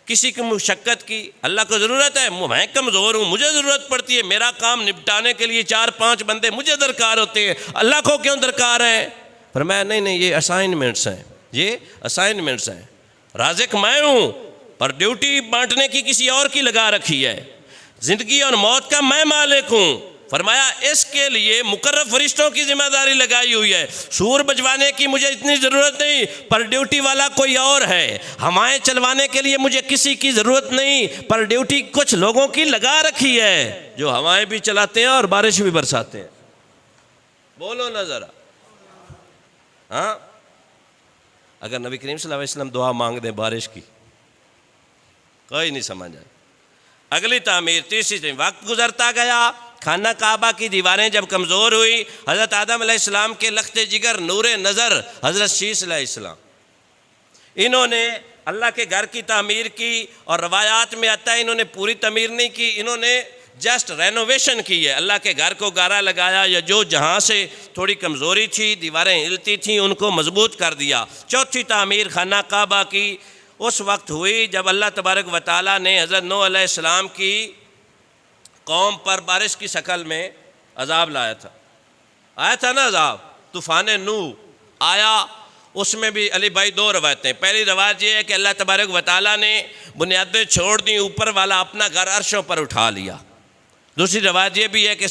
کسی کی مشقت کی؟ اللہ کو ضرورت ہے؟ میں کمزور ہوں، مجھے ضرورت پڑتی ہے، میرا کام نپٹانے کے لیے 4-5 بندے مجھے درکار ہوتے ہیں، اللہ کو کیوں درکار ہے؟ فرمایا نہیں، یہ اسائنمنٹس ہیں، یہ اسائنمنٹس ہیں، رازق میں ہوں، پر ڈیوٹی بانٹنے کی کسی اور کی لگا رکھی ہے، زندگی اور موت کا میں مالک ہوں۔ فرمایا اس کے لیے مقرر فرشتوں کی ذمہ داری لگائی ہوئی ہے، سور بجوانے کی مجھے اتنی ضرورت نہیں، پر ڈیوٹی والا کوئی اور ہے، ہوائیں چلوانے کے لیے مجھے کسی کی ضرورت نہیں، پر ڈیوٹی کچھ لوگوں کی لگا رکھی ہے جو ہوائیں بھی چلاتے ہیں اور بارش بھی برساتے ہیں۔ بولو نا ذرا، ہاں؟ اگر نبی کریم صلی اللہ علیہ وسلم دعا مانگ دیں بارش کی، کوئی نہیں سمجھ آئے۔ اگلی تعمیر، تیسری، وقت گزرتا گیا، خانہ کعبہ کی دیواریں جب کمزور ہوئی، حضرت آدم علیہ السلام کے لخت جگر، نور نظر حضرت شیس علیہ السلام، انہوں نے اللہ کے گھر کی تعمیر کی، اور روایات میں آتا ہے انہوں نے پوری تعمیر نہیں کی، انہوں نے جسٹ رینوویشن کی ہے، اللہ کے گھر کو گارا لگایا، یا جو جہاں سے تھوڑی کمزوری تھی، دیواریں ہلتی تھیں، ان کو مضبوط کر دیا۔ چوتھی تعمیر خانہ کعبہ کی اس وقت ہوئی جب اللہ تبارک و تعالیٰ نے حضرت نوح علیہ السلام کی قوم پر بارش کی شکل میں عذاب لایا تھا، آیا تھا نا عذاب، طوفان نوح آیا۔ اس میں بھی علی بھائی 2 روایتیں، پہلی روایت یہ ہے کہ اللہ تبارک و تعالیٰ نے بنیادیں چھوڑ دیں، اوپر والا اپنا گھر عرشوں پر اٹھا لیا۔ دوسری روایت یہ بھی ہے کہ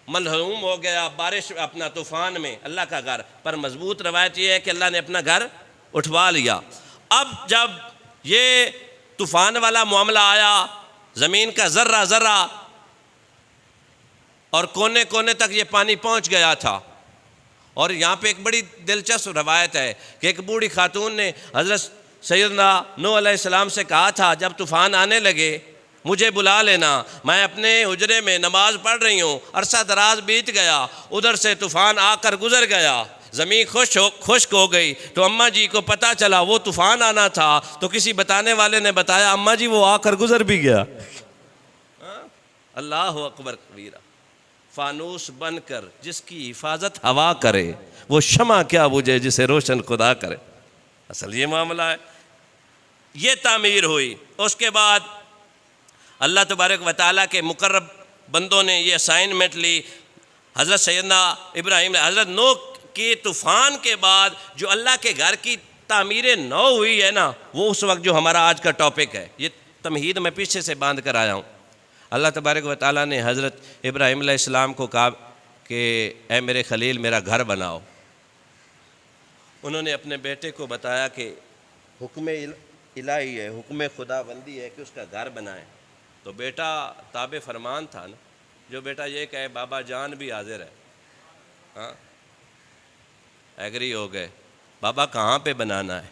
ملہوم ہو گیا بارش اپنا طوفان میں اللہ کا گھر، پر مضبوط روایت یہ ہے کہ اللہ نے اپنا گھر اٹھوا لیا۔ اب جب یہ طوفان والا معاملہ آیا، زمین کا ذرہ ذرہ اور کونے کونے تک یہ پانی پہنچ گیا تھا، اور یہاں پہ ایک بڑی دلچسپ روایت ہے کہ ایک بوڑھی خاتون نے حضرت سیدنا نوح علیہ السلام سے کہا تھا، جب طوفان آنے لگے مجھے بلا لینا، میں اپنے حجرے میں نماز پڑھ رہی ہوں، عرصہ دراز بیت گیا، ادھر سے طوفان آ کر گزر گیا، زمین خشک ہو گئی، تو اماں جی کو پتہ چلا وہ طوفان آنا تھا، تو کسی بتانے والے نے بتایا اماں جی وہ آ کر گزر بھی گیا۔ اللہ اکبر کبیرہ۔ فانوس بن کر جس کی حفاظت ہوا کرے، وہ شمع کیا بجھے جسے روشن خدا کرے۔ اصل یہ معاملہ ہے۔ یہ تعمیر ہوئی، اس کے بعد اللہ تبارک و تعالیٰ کے مقرب بندوں نے یہ اسائنمنٹ لی. حضرت سیدنا ابراہیم حضرت نوح کے طوفان کے بعد جو اللہ کے گھر کی تعمیر نو ہوئی ہے نا، وہ اس وقت جو ہمارا آج کا ٹاپک ہے. یہ تمہید میں پیچھے سے باندھ کر آیا ہوں. اللہ تبارک و تعالیٰ نے حضرت ابراہیم علیہ السلام کو کہا کہ اے میرے خلیل میرا گھر بناؤ. انہوں نے اپنے بیٹے کو بتایا کہ حکم الہی ہے، حکم خدا بندی ہے کہ اس کا گھر بنائیں. تو بیٹا تابع فرمان تھا نا، جو بیٹا یہ کہے بابا جان بھی حاضر ہے. ہاں ایگری ہو گئے. بابا کہاں پہ بنانا ہے؟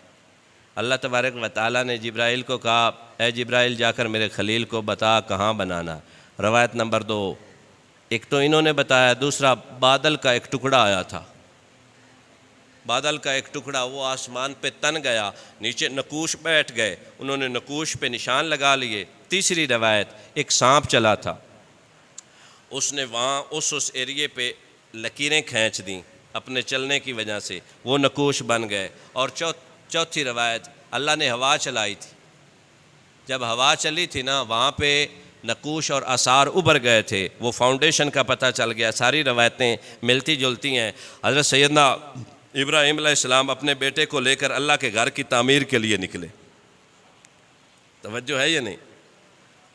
اللہ تبارک و تعالیٰ نے جبرائیل کو کہا اے جبرائیل جا کر میرے خلیل کو بتا کہاں بنانا. روایت نمبر 2، ایک تو انہوں نے بتایا، دوسرا بادل کا ایک ٹکڑا آیا تھا. بادل کا ایک ٹکڑا وہ آسمان پہ تن گیا، نیچے نقوش بیٹھ گئے، انہوں نے نقوش پہ نشان لگا لیے. تیسری روایت، ایک سانپ چلا تھا، اس نے وہاں اس ایریے پہ لکیریں کھینچ دیں اپنے چلنے کی وجہ سے، وہ نقوش بن گئے. اور چوتھی روایت، اللہ نے ہوا چلائی تھی. جب ہوا چلی تھی نا، وہاں پہ نقوش اور آثار ابھر گئے تھے، وہ فاؤنڈیشن کا پتہ چل گیا. ساری روایتیں ملتی جلتی ہیں. حضرت سیدنا ابراہیم علیہ السلام اپنے بیٹے کو لے کر اللہ کے گھر کی تعمیر کے لیے نکلے. توجہ ہے یا نہیں؟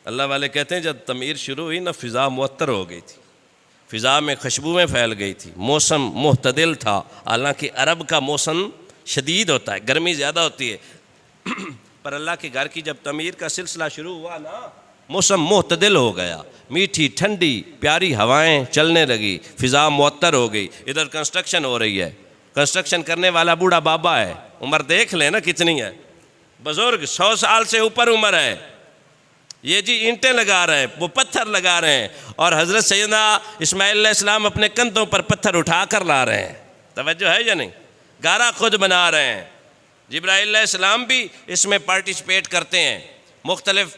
اللہ والے کہتے ہیں جب تعمیر شروع ہوئی نا، فضا معطر ہو گئی تھی، فضا میں خوشبوئیں پھیل گئی تھی، موسم معتدل تھا. حالانکہ عرب کا موسم شدید ہوتا ہے، گرمی زیادہ ہوتی ہے، پر اللہ کے گھر کی جب تعمیر کا سلسلہ شروع ہوا نا، موسم معتدل ہو گیا، میٹھی ٹھنڈی پیاری ہوائیں چلنے لگی، فضا معطر ہو گئی. ادھر کنسٹرکشن ہو رہی ہے، کنسٹرکشن کرنے والا بوڑھا بابا ہے، عمر دیکھ لیں نا کتنی ہے، بزرگ 100 سال سے اوپر عمر ہے. یہ جی اینٹیں لگا رہے ہیں، وہ پتھر لگا رہے ہیں، اور حضرت سیدنا اسماعیل علیہ السلام اپنے کندھوں پر پتھر اٹھا کر لا رہے ہیں. توجہ ہے یا نہیں؟ گارا خود بنا رہے ہیں. جبرائیل علیہ السلام بھی اس میں پارٹیسپیٹ کرتے ہیں. مختلف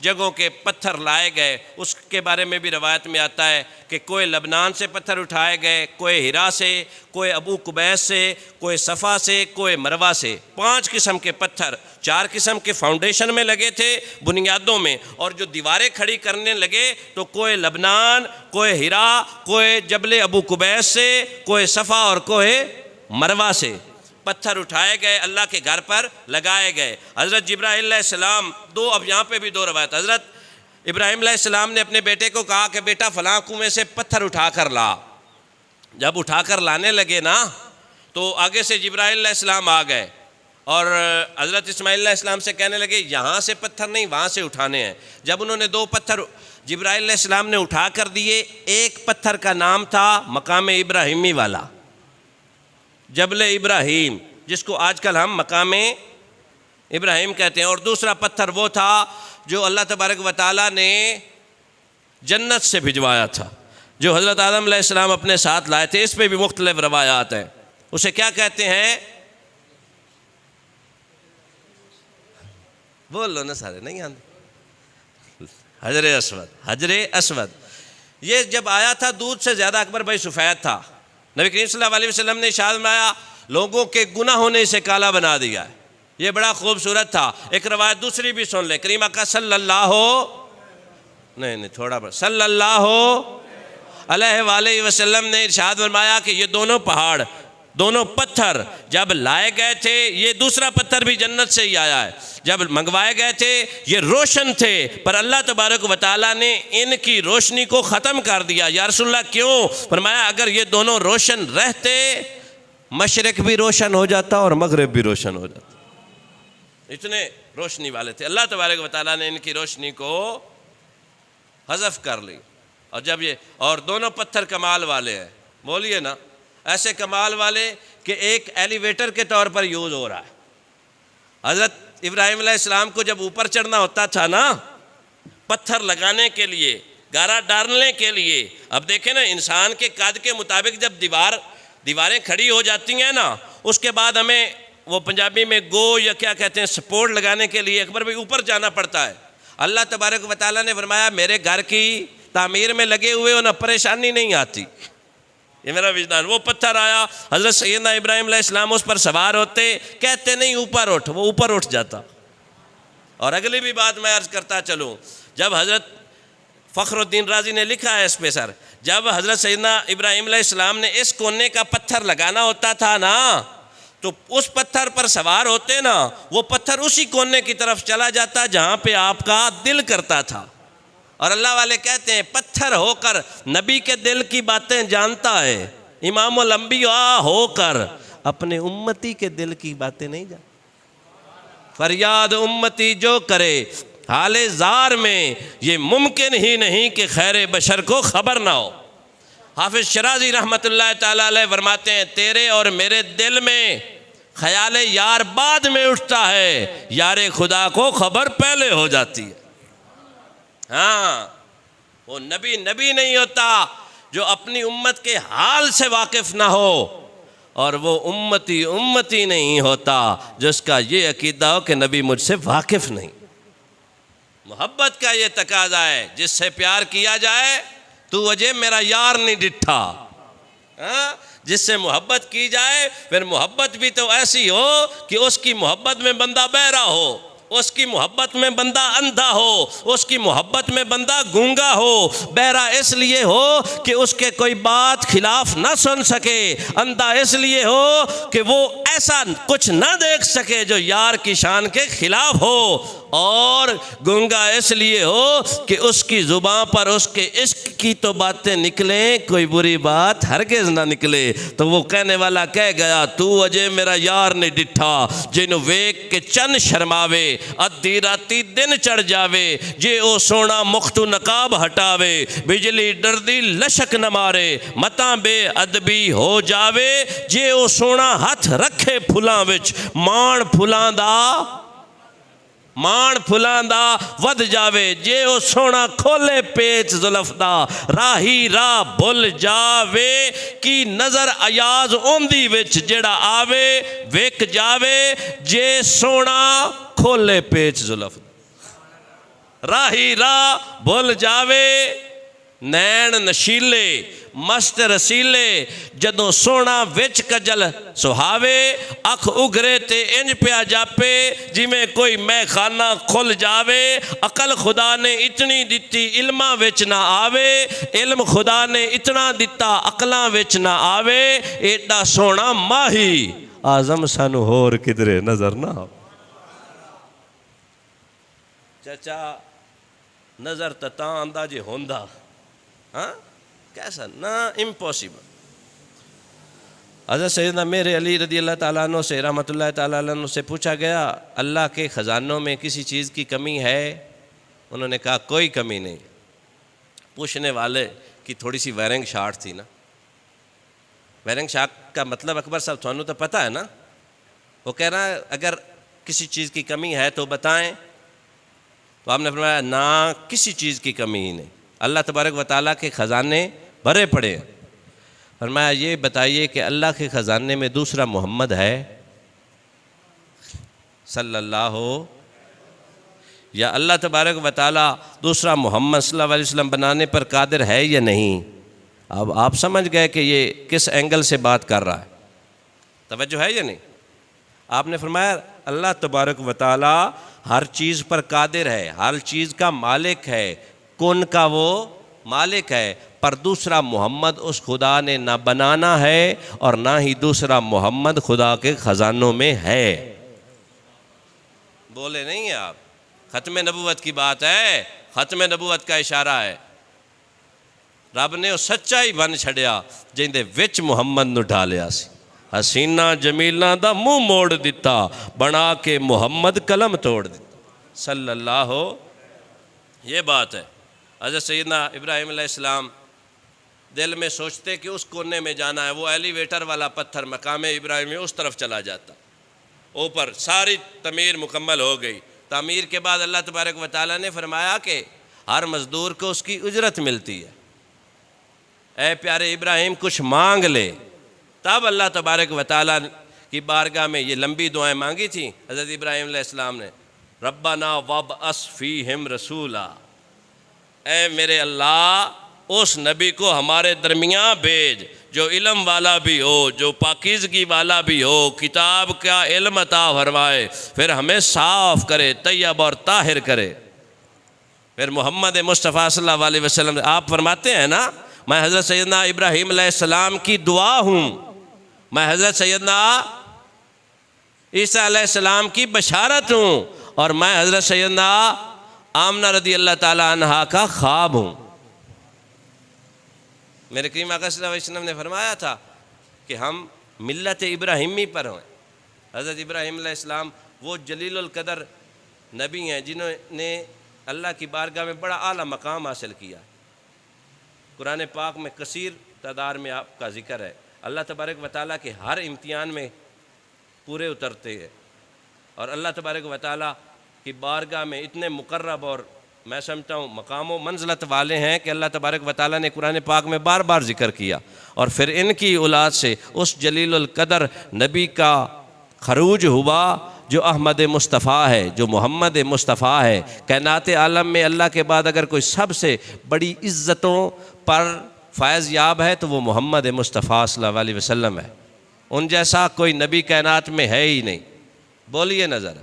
جگہوں کے پتھر لائے گئے. اس کے بارے میں بھی روایت میں آتا ہے کہ کوئی لبنان سے پتھر اٹھائے گئے، کوئی ہیرا سے، کوئی ابو قبیس سے، کوئی صفا سے، کوئی مروہ سے. 5 قسم کے پتھر، 4 قسم کے فاؤنڈیشن میں لگے تھے، بنیادوں میں، اور جو دیواریں کھڑی کرنے لگے تو کوئی لبنان، کوئی ہیرا، کوئی جبل ابو قبیس سے، کوئی صفا اور کوئی مروہ سے پتھر اٹھائے گئے، اللہ کے گھر پر لگائے گئے. حضرت جبرائیل علیہ السلام اب یہاں پہ بھی 2 روایت. حضرت ابراہیم علیہ السلام نے اپنے بیٹے کو کہا کہ بیٹا فلاں کنویں سے پتھر اٹھا کر لا. جب اٹھا کر لانے لگے نا، تو آگے سے جبرائیل علیہ السلام آ گئے اور حضرت اسماعیل علیہ السلام سے کہنے لگے یہاں سے پتھر نہیں، وہاں سے اٹھانے ہیں. جب انہوں نے 2 پتھر جبرائیل علیہ السلام نے اٹھا کر دیے، ایک پتھر کا نام تھا مقام ابراہیمی والا، جبل ابراہیم، جس کو آج کل ہم مقام ابراہیم کہتے ہیں، اور دوسرا پتھر وہ تھا جو اللہ تبارک و تعالیٰ نے جنت سے بھجوایا تھا، جو حضرت آدم علیہ السلام اپنے ساتھ لائے تھے. اس پہ بھی مختلف روایات ہیں. اسے کیا کہتے ہیں؟ بول لو نا سارے، نہیں آتے. حجر اسود. حجر اسود یہ جب آیا تھا، دودھ سے زیادہ اکبر بھائی سفید تھا. نبی کریم صلی اللہ علیہ وسلم نے ارشاد فرمایا لوگوں کے گناہ ہونے سے کالا بنا دیا ہے. یہ بڑا خوبصورت تھا. ایک روایت دوسری بھی سن لیں. کریم آقا صلی اللہ صلی اللہ علیہ وآلہ وسلم نے ارشاد فرمایا کہ یہ دونوں پہاڑ، دونوں پتھر جب لائے گئے تھے، یہ دوسرا پتھر بھی جنت سے ہی آیا ہے، جب منگوائے گئے تھے یہ روشن تھے، پر اللہ تبارک و تعالیٰ نے ان کی روشنی کو ختم کر دیا. یا رسول اللہ کیوں؟ فرمایا اگر یہ دونوں روشن رہتے، مشرق بھی روشن ہو جاتا اور مغرب بھی روشن ہو جاتا. اتنے روشنی والے تھے. اللہ تبارک و تعالیٰ نے ان کی روشنی کو حذف کر لی. اور جب یہ، اور دونوں پتھر کمال والے ہیں، بولیے نا، ایسے کمال والے کہ ایک ایلیویٹر کے طور پر یوز ہو رہا ہے. حضرت ابراہیم علیہ السلام کو جب اوپر چڑھنا ہوتا تھا نا، پتھر لگانے کے لیے، گارا ڈالنے کے لیے، اب دیکھیں نا انسان کے قد کے مطابق جب دیواریں کھڑی ہو جاتی ہیں نا، اس کے بعد ہمیں وہ پنجابی میں گو یا کیا کہتے ہیں سپورٹ لگانے کے لیے اکبر بھی اوپر جانا پڑتا ہے. اللہ تبارک و تعالیٰ نے فرمایا میرے گھر کی تعمیر میں لگے ہوئے ہو نا، پریشانی نہیں آتی. یہ میرا وجدان. وہ پتھر آیا، حضرت سیدنا ابراہیم علیہ السلام اس پر سوار ہوتے، کہتے نہیں اوپر اٹھ، وہ اوپر اٹھ جاتا. اور اگلی بھی بات میں عرض کرتا چلوں، جب حضرت فخر الدین رازی نے لکھا ہے اس پہ سر، جب حضرت سیدنا ابراہیم علیہ السلام نے اس کونے کا پتھر لگانا ہوتا تھا نا، تو اس پتھر پر سوار ہوتے نا، وہ پتھر اسی کونے کی طرف چلا جاتا جہاں پہ آپ کا دل کرتا تھا۔ اور اللہ والے کہتے ہیں پتھر ہو کر نبی کے دل کی باتیں جانتا ہے، امام الانبیاء ہو کر اپنے امتی کے دل کی باتیں نہیں جانتا۔ فریاد امتی جو کرے حال زار میں، یہ ممکن ہی نہیں کہ خیر بشر کو خبر نہ ہو۔ حافظ شرازی رحمۃ اللہ تعالیٰ علیہ فرماتے ہیں تیرے اور میرے دل میں خیال یار بعد میں اٹھتا ہے، یار خدا کو خبر پہلے ہو جاتی ہے۔ ہاں، وہ نبی نہیں ہوتا جو اپنی امت کے حال سے واقف نہ ہو، اور وہ امتی نہیں ہوتا جس کا یہ عقیدہ ہو کہ نبی مجھ سے واقف نہیں۔ محبت کا یہ تقاضا ہے، جس سے پیار کیا جائے تو وجہ میرا یار نہیں ڈٹھا، جس سے محبت کی جائے پھر محبت بھی تو ایسی ہو کہ اس کی محبت میں بندہ بہرا ہو، اس کی محبت میں بندہ اندھا ہو، اس کی محبت میں بندہ گونگا ہو۔ بہرا اس لیے ہو کہ اس کے کوئی بات خلاف نہ سن سکے، اندھا اس لیے ہو کہ وہ ایسا کچھ نہ دیکھ سکے جو یار کی شان کے خلاف ہو، اور گونگا اس لیے ہو کہ اس کی زبان پر اس کے عشق کی تو باتیں نکلیں، کوئی بری بات ہرگز نہ نکلے۔ تو وہ کہنے والا کہہ گیا تو اجے میرا یار نہیں ڈٹھا، جنوں ویک کے چن شرماوے، ادھی راتی دن چڑھ جاوے، جے او سونا مختو نقاب ہٹاوے، بجلی ڈردی لشک نہ مارے، متاں بے ادبی ہو جاوے، جے او سونا ہاتھ رکھے پھلاں وچ، مان پھلاں دا ود جاوے، جے او سونا کھولے پیچ زلف دا، راہی راہ بھل جاوے، کی نظر ایاز اوندی وچ، جیڑا آوے ویک جاوے، جے سونا کھولے پیچ زلف دا، راہی راہ بھل جاوے، نین نشیلے مست رسیلے، جدوں سونا وچ کجل سہاوے، اکھ اگرے تے انج پیا جاپے، جی میں کوئی میں خانہ کھل جاوے، عقل خدا نے اتنی دیتی علماں وچ نہ آوے، علم خدا نے اتنا دیتا عقلاں وچ نہ آوے، ایڈا سونا ماہی آزم سانو ہور کدرے نظر نہ آوے۔ چچا نظر تتاں آندہ جے ہوندہ، ہاں کیسا نہ امپوسیبل۔ حضرت سیدنا میرے علی رضی اللہ تعالیٰ عنہ سے رحمۃ اللہ تعالیٰ عنہ سے پوچھا گیا اللہ کے خزانوں میں کسی چیز کی کمی ہے؟ انہوں نے کہا کوئی کمی نہیں۔ پوچھنے والے کی تھوڑی سی ویرنگ شاٹ تھی نا۔ ویرنگ شاٹ کا مطلب اکبر صاحب تھانوں تو پتہ ہے نا، وہ کہہ رہا ہے اگر کسی چیز کی کمی ہے تو بتائیں، تو آپ نے فرمایا نہ کسی چیز کی کمی ہی نہیں، اللہ تبارک و تعالیٰ کے خزانے بھرے پڑے ہیں۔ فرمایا یہ بتائیے کہ اللہ کے خزانے میں دوسرا محمد ہے صلی اللہ یا اللہ تبارک و تعالیٰ دوسرا محمد صلی اللہ علیہ وسلم بنانے پر قادر ہے یا نہیں؟ اب آپ سمجھ گئے کہ یہ کس اینگل سے بات کر رہا ہے، توجہ ہے یا نہیں؟ آپ نے فرمایا اللہ تبارک و تعالیٰ ہر چیز پر قادر ہے، ہر چیز کا مالک ہے، کون کا وہ مالک ہے، پر دوسرا محمد اس خدا نے نہ بنانا ہے اور نہ ہی دوسرا محمد خدا کے خزانوں میں ہے۔ بولے نہیں ہیں آپ، ختم نبوت کی بات ہے، ختم نبوت کا اشارہ ہے۔ رب نے وہ سچائی بن چھڑیا جن دے وچ محمد نو ڈالیا سی، حسینہ جمیلہ دا منہ موڑ دیتا، بنا کے محمد قلم توڑ دیتا صلی اللہ۔ یہ بات ہے۔ حضرت سیدنا ابراہیم علیہ السلام دل میں سوچتے کہ اس کونے میں جانا ہے، وہ ایلیویٹر والا پتھر مقام ابراہیم میں اس طرف چلا جاتا، اوپر ساری تعمیر مکمل ہو گئی۔ تعمیر کے بعد اللہ تبارک و تعالیٰ نے فرمایا کہ ہر مزدور کو اس کی اجرت ملتی ہے، اے پیارے ابراہیم کچھ مانگ لے۔ تب اللہ تبارک و تعالیٰ کی بارگاہ میں یہ لمبی دعائیں مانگی تھیں حضرت ابراہیم علیہ السلام نے، ربنا وابعث فیہم رسولا، اے میرے اللہ اس نبی کو ہمارے درمیان بھیج جو علم والا بھی ہو، جو پاکیزگی والا بھی ہو، کتاب کا علم عطا فرمائے، پھر ہمیں صاف کرے، طیب اور طاہر کرے۔ پھر محمد مصطفیٰ صلی اللہ علیہ وسلم آپ فرماتے ہیں نا میں حضرت سیدنا ابراہیم علیہ السلام کی دعا ہوں، میں حضرت سیدنا عیسیٰ علیہ السلام کی بشارت ہوں، اور میں حضرت سیدنا آمنہ رضی اللہ تعالیٰ عنہا کا خواب ہوں۔ میرے کریم آقا صلی اللہ علیہ وسلم نے فرمایا تھا کہ ہم ملت ابراہیمی پر ہیں۔ حضرت ابراہیم علیہ السلام وہ جلیل القدر نبی ہیں جنہوں نے اللہ کی بارگاہ میں بڑا اعلیٰ مقام حاصل کیا۔ قرآن پاک میں کثیر تعداد میں آپ کا ذکر ہے۔ اللہ تبارک و تعالیٰ کے ہر امتحان میں پورے اترتے ہیں، اور اللہ تبارک و تعالیٰ کی بارگاہ میں اتنے مقرب اور میں سمجھتا ہوں مقام و منزلت والے ہیں کہ اللہ تبارک و تعالیٰ نے قرآن پاک میں بار بار ذکر کیا، اور پھر ان کی اولاد سے اس جلیل القدر نبی کا خروج ہوا جو احمد مصطفیٰ ہے، جو محمد مصطفیٰ ہے۔ کائنات عالم میں اللہ کے بعد اگر کوئی سب سے بڑی عزتوں پر فیض یاب ہے تو وہ محمد مصطفیٰ صلی اللہ علیہ وسلم ہے۔ ان جیسا کوئی نبی کائنات میں ہے ہی نہیں۔ بولیے نظر،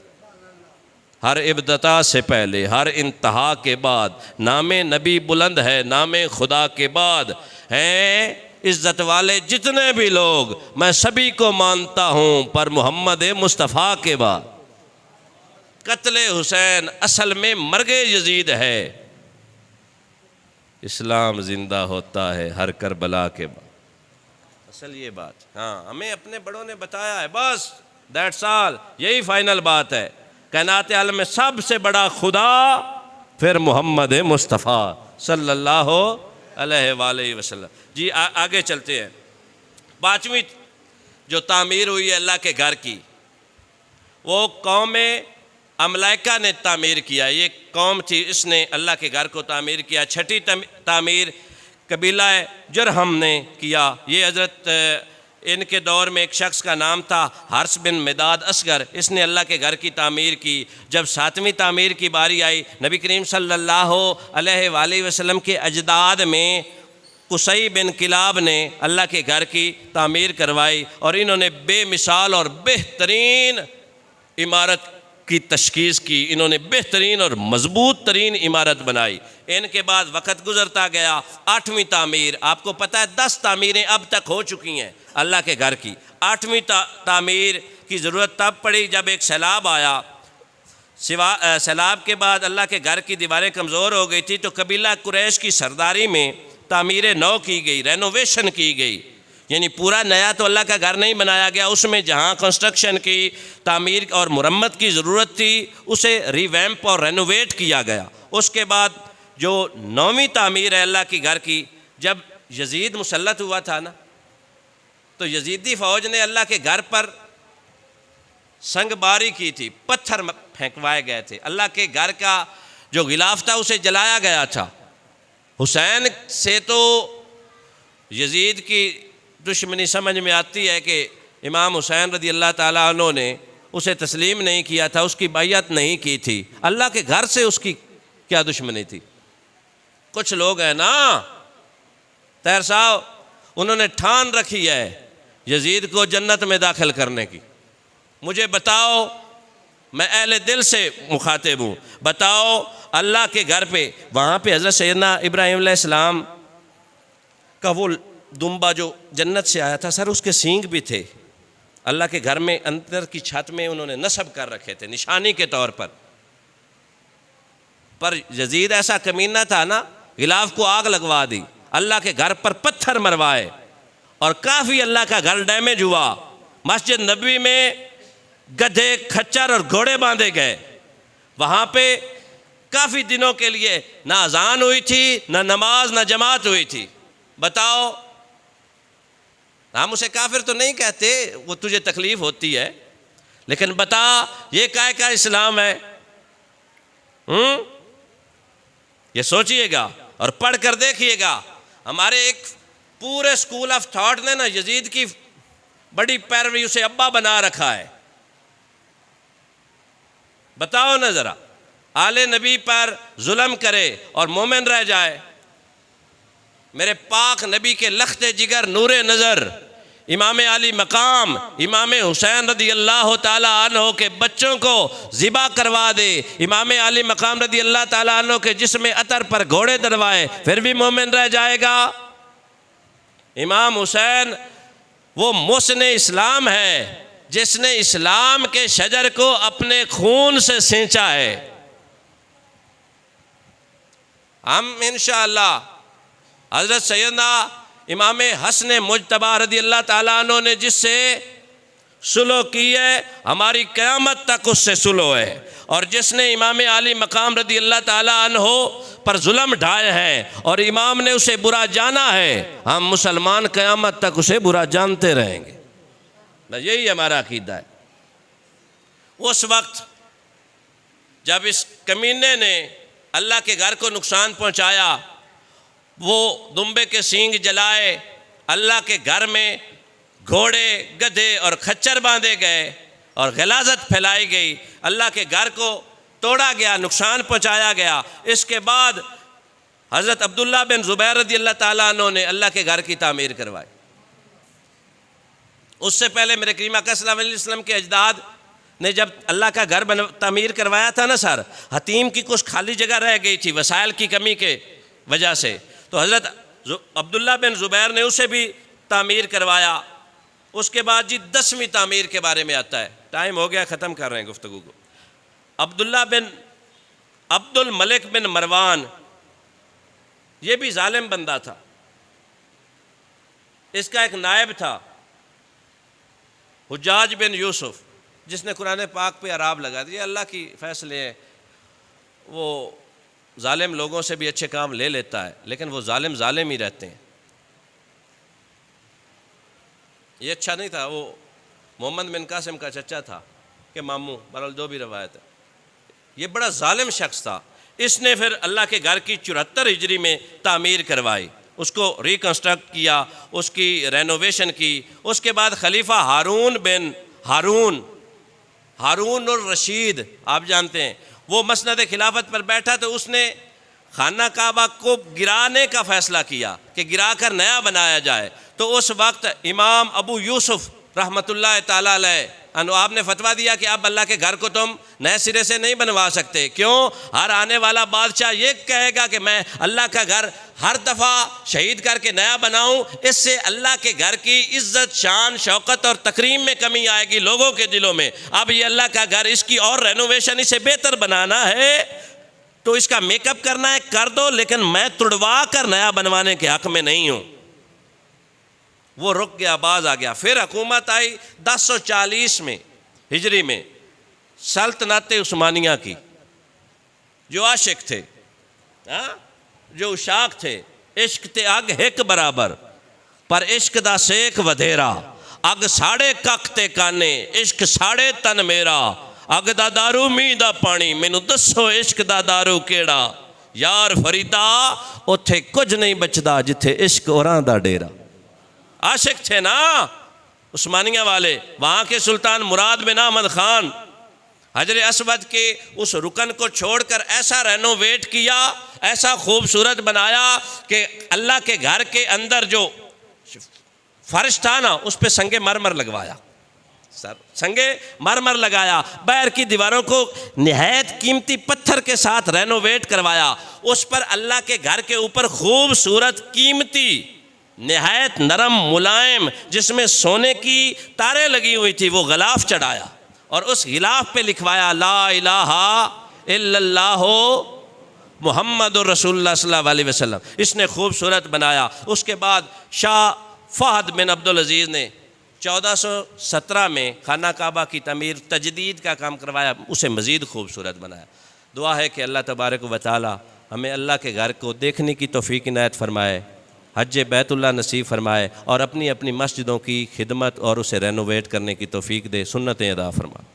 ہر ابتدا سے پہلے ہر انتہا کے بعد نام نبی بلند ہے، نام خدا کے بعد ہیں عزت والے جتنے بھی لوگ، میں سبھی کو مانتا ہوں، پر محمد مصطفیٰ کے بعد قتل حسین اصل میں مرگ یزید ہے۔ اسلام زندہ ہوتا ہے ہر کربلا کے بعد، اصل یہ بات ہاں ہمیں اپنے بڑوں نے بتایا ہے، بس دیٹس آل، یہی فائنل بات ہے۔ کائنات عالم میں سب سے بڑا خدا، پھر محمد مصطفیٰ صلی اللہ علیہ وآلہ وسلم۔ جی آگے چلتے ہیں۔ پانچویں جو تعمیر ہوئی ہے اللہ کے گھر کی، وہ قوم املائکہ نے تعمیر کیا۔ یہ قوم تھی، اس نے اللہ کے گھر کو تعمیر کیا۔ چھٹی تعمیر قبیلہ جرہم نے کیا۔ یہ حضرت ان کے دور میں ایک شخص کا نام تھا حارث بن مداد اصغر، اس نے اللہ کے گھر کی تعمیر کی۔ جب ساتویں تعمیر کی باری آئی، نبی کریم صلی اللہ علیہ وآلہ وسلم کے اجداد میں قصی بن کلاب نے اللہ کے گھر کی تعمیر کروائی، اور انہوں نے بے مثال اور بہترین عمارت کی تشخیص کی۔ انہوں نے بہترین اور مضبوط ترین عمارت بنائی۔ ان کے بعد وقت گزرتا گیا، آٹھویں تعمیر، آپ کو پتہ ہے 10 تعمیریں اب تک ہو چکی ہیں اللہ کے گھر کی۔ آٹھویں تعمیر کی ضرورت تب پڑی جب ایک سیلاب آیا۔ سیلاب کے بعد اللہ کے گھر کی دیواریں کمزور ہو گئی تھی، تو قبیلہ قریش کی سرداری میں تعمیر نو کی گئی، رینوویشن کی گئی، یعنی پورا نیا تو اللہ کا گھر نہیں بنایا گیا، اس میں جہاں کنسٹرکشن کی تعمیر اور مرمت کی ضرورت تھی اسے ریویمپ اور رینوویٹ کیا گیا۔ اس کے بعد جو 9ویں تعمیر ہے اللہ کی گھر کی، جب یزید مسلط ہوا تھا نا، تو یزیدی فوج نے اللہ کے گھر پر سنگ باری کی تھی، پتھر پھینکوائے گئے تھے، اللہ کے گھر کا جو غلاف تھا اسے جلایا گیا تھا۔ حسین سے تو یزید کی دشمنی سمجھ میں آتی ہے کہ امام حسین رضی اللہ تعالیٰ عنہ نے اسے تسلیم نہیں کیا تھا، اس کی بیعت نہیں کی تھی۔ اللہ کے گھر سے اس کی کیا دشمنی تھی؟ کچھ لوگ ہیں نا طاہر صاحب، انہوں نے ٹھان رکھی ہے یزید کو جنت میں داخل کرنے کی۔ مجھے بتاؤ، میں اہل دل سے مخاطب ہوں، بتاؤ اللہ کے گھر پہ، وہاں پہ حضرت سیدنا ابراہیم علیہ السلام کا وہ دمبا جو جنت سے آیا تھا، سر اس کے سینگ بھی تھے، اللہ کے گھر میں اندر کی چھت میں انہوں نے نصب کر رکھے تھے نشانی کے طور پر۔ پر یزید ایسا کمینہ تھا نا، غلاف کو آگ لگوا دی، اللہ کے گھر پر پتھر مروائے، اور کافی اللہ کا گھر ڈیمیج ہوا۔ مسجد نبوی میں گدھے، کھچر اور گھوڑے باندھے گئے، وہاں پہ کافی دنوں کے لیے نہ اذان ہوئی تھی، نہ نماز، نہ جماعت ہوئی تھی۔ بتاؤ، ہم اسے کافر تو نہیں کہتے، وہ تجھے تکلیف ہوتی ہے، لیکن بتا یہ کائے کا اسلام ہے؟ یہ سوچئے گا اور پڑھ کر دیکھئے گا۔ ہمارے ایک پورے اسکول آف تھاٹ نے نا یزید کی بڑی پیروی، اسے ابا بنا رکھا ہے۔ بتاؤ نا ذرا، آل نبی پر ظلم کرے اور مومن رہ جائے۔ میرے پاک نبی کے لخت جگر نور نظر امام علی مقام امام حسین رضی اللہ تعالیٰ عنہ کے بچوں کو ذبح کروا دے، امام علی مقام رضی اللہ تعالیٰ عنہ کے جسم عطر پر گھوڑے دروائے، پھر بھی مومن رہ جائے گا؟ امام حسین وہ محسن اسلام ہے جس نے اسلام کے شجر کو اپنے خون سے سینچا ہے۔ ہم انشاءاللہ حضرت سیدنا امام حسن مجتبی رضی اللہ تعالیٰ عنہ نے جس سے سلو کی ہے، ہماری قیامت تک اس سے سلو ہے، اور جس نے امام علی مقام رضی اللہ تعالیٰ عنہ پر ظلم ڈھائے ہیں اور امام نے اسے برا جانا ہے، ہم مسلمان قیامت تک اسے برا جانتے رہیں گے۔ بس یہی ہمارا عقیدہ ہے۔ اس وقت جب اس کمینے نے اللہ کے گھر کو نقصان پہنچایا، وہ دمبے کے سینگ جلائے، اللہ کے گھر میں گھوڑے گدھے اور کھچر باندھے گئے اور غلاظت پھیلائی گئی، اللہ کے گھر کو توڑا گیا، نقصان پہنچایا گیا۔ اس کے بعد حضرت عبداللہ بن زبیر رضی اللہ تعالیٰ عنہ نے اللہ کے گھر کی تعمیر کروائی۔ اس سے پہلے میرے کریم آقا صلی اللہ علیہ وسلم کے اجداد نے جب اللہ کا گھر تعمیر کروایا تھا نا سر، حتیم کی کچھ خالی جگہ رہ گئی تھی وسائل کی کمی کے وجہ سے، تو حضرت عبداللہ بن زبیر نے اسے بھی تعمیر کروایا۔ اس کے بعد جی 10ویں تعمیر کے بارے میں آتا ہے، ٹائم ہو گیا، ختم کر رہے ہیں گفتگو کو۔ عبداللہ بن عبد الملک بن مروان، یہ بھی ظالم بندہ تھا، اس کا ایک نائب تھا حجاج بن یوسف، جس نے قرآن پاک پہ عراب لگا دیا۔ اللہ کی فیصلے ہیں، وہ ظالم لوگوں سے بھی اچھے کام لے لیتا ہے، لیکن وہ ظالم ہی رہتے ہیں۔ یہ اچھا نہیں تھا، وہ محمد بن قاسم کا چچا تھا کہ ماموں، برحال جو بھی روایت ہے، یہ بڑا ظالم شخص تھا۔ اس نے پھر اللہ کے گھر کی 74 ہجری میں تعمیر کروائی، اس کو ریکنسٹرکٹ کیا، اس کی رینوویشن کی۔ اس کے بعد خلیفہ ہارون الرشید، آپ جانتے ہیں، وہ مسند خلافت پر بیٹھا تو اس نے خانہ کعبہ کو گرانے کا فیصلہ کیا کہ گرا کر نیا بنایا جائے۔ تو اس وقت امام ابو یوسف رحمۃ اللہ تعالیٰ علیہ آپ نے فتویٰ دیا کہ اب اللہ کے گھر کو تم نئے سرے سے نہیں بنوا سکتے۔ کیوں؟ ہر آنے والا بادشاہ یہ کہے گا کہ میں اللہ کا گھر ہر دفعہ شہید کر کے نیا بناؤں، اس سے اللہ کے گھر کی عزت، شان، شوکت اور تکریم میں کمی آئے گی لوگوں کے دلوں میں۔ اب یہ اللہ کا گھر، اس کی اور رینوویشن، اسے بہتر بنانا ہے تو اس کا میک اپ کرنا ہے، کر دو، لیکن میں تڑوا کر نیا بنوانے کے حق میں نہیں ہوں۔ وہ رک گیا، باز آ گیا۔ پھر حکومت آئی 1040 میں ہجری میں، سلطنت عثمانیہ کی۔ جو عاشق تھے، جو عشاق تھے، عشق تے اگ ہک برابر، پر عشق دا سیک ودھیرا، اگ ساڑے کک تے کانے، عشق ساڑے تن میرا، اگ دا دارو می دا پانی، مینوں دسو عشق دا دارو کیڑا، یار فریدا اتھے کچھ نہیں بچدا جتھے عشق اوراں دا ڈیرا۔ عاشق تھے نا عثمانیہ والے، وہاں کے سلطان مراد بن احمد خان حجر اسود کے اس رکن کو چھوڑ کر ایسا رینوویٹ کیا، ایسا خوبصورت بنایا کہ اللہ کے گھر کے اندر جو فرش تھا نا، اس پہ سنگ مرمر لگوایا، سنگ مرمر لگایا، باہر کی دیواروں کو نہایت قیمتی پتھر کے ساتھ رینوویٹ کروایا، اس پر اللہ کے گھر کے اوپر خوبصورت قیمتی نہایت نرم ملائم جس میں سونے کی تاریں لگی ہوئی تھی وہ غلاف چڑھایا، اور اس غلاف پہ لکھوایا لا الہ الا اللہ محمد الرسول اللہ صلی اللہ علیہ وسلم۔ اس نے خوبصورت بنایا۔ اس کے بعد شاہ فہد بن عبدالعزیز نے 1417 میں خانہ کعبہ کی تعمیر تجدید کا کام کروایا، اسے مزید خوبصورت بنایا۔ دعا ہے کہ اللہ تبارک و تعالی ہمیں اللہ کے گھر کو دیکھنے کی توفیق عنایت فرمائے، حج بیت اللہ نصیب فرمائے، اور اپنی اپنی مسجدوں کی خدمت اور اسے رینوویٹ کرنے کی توفیق دے، سنتیں ادا فرمائے۔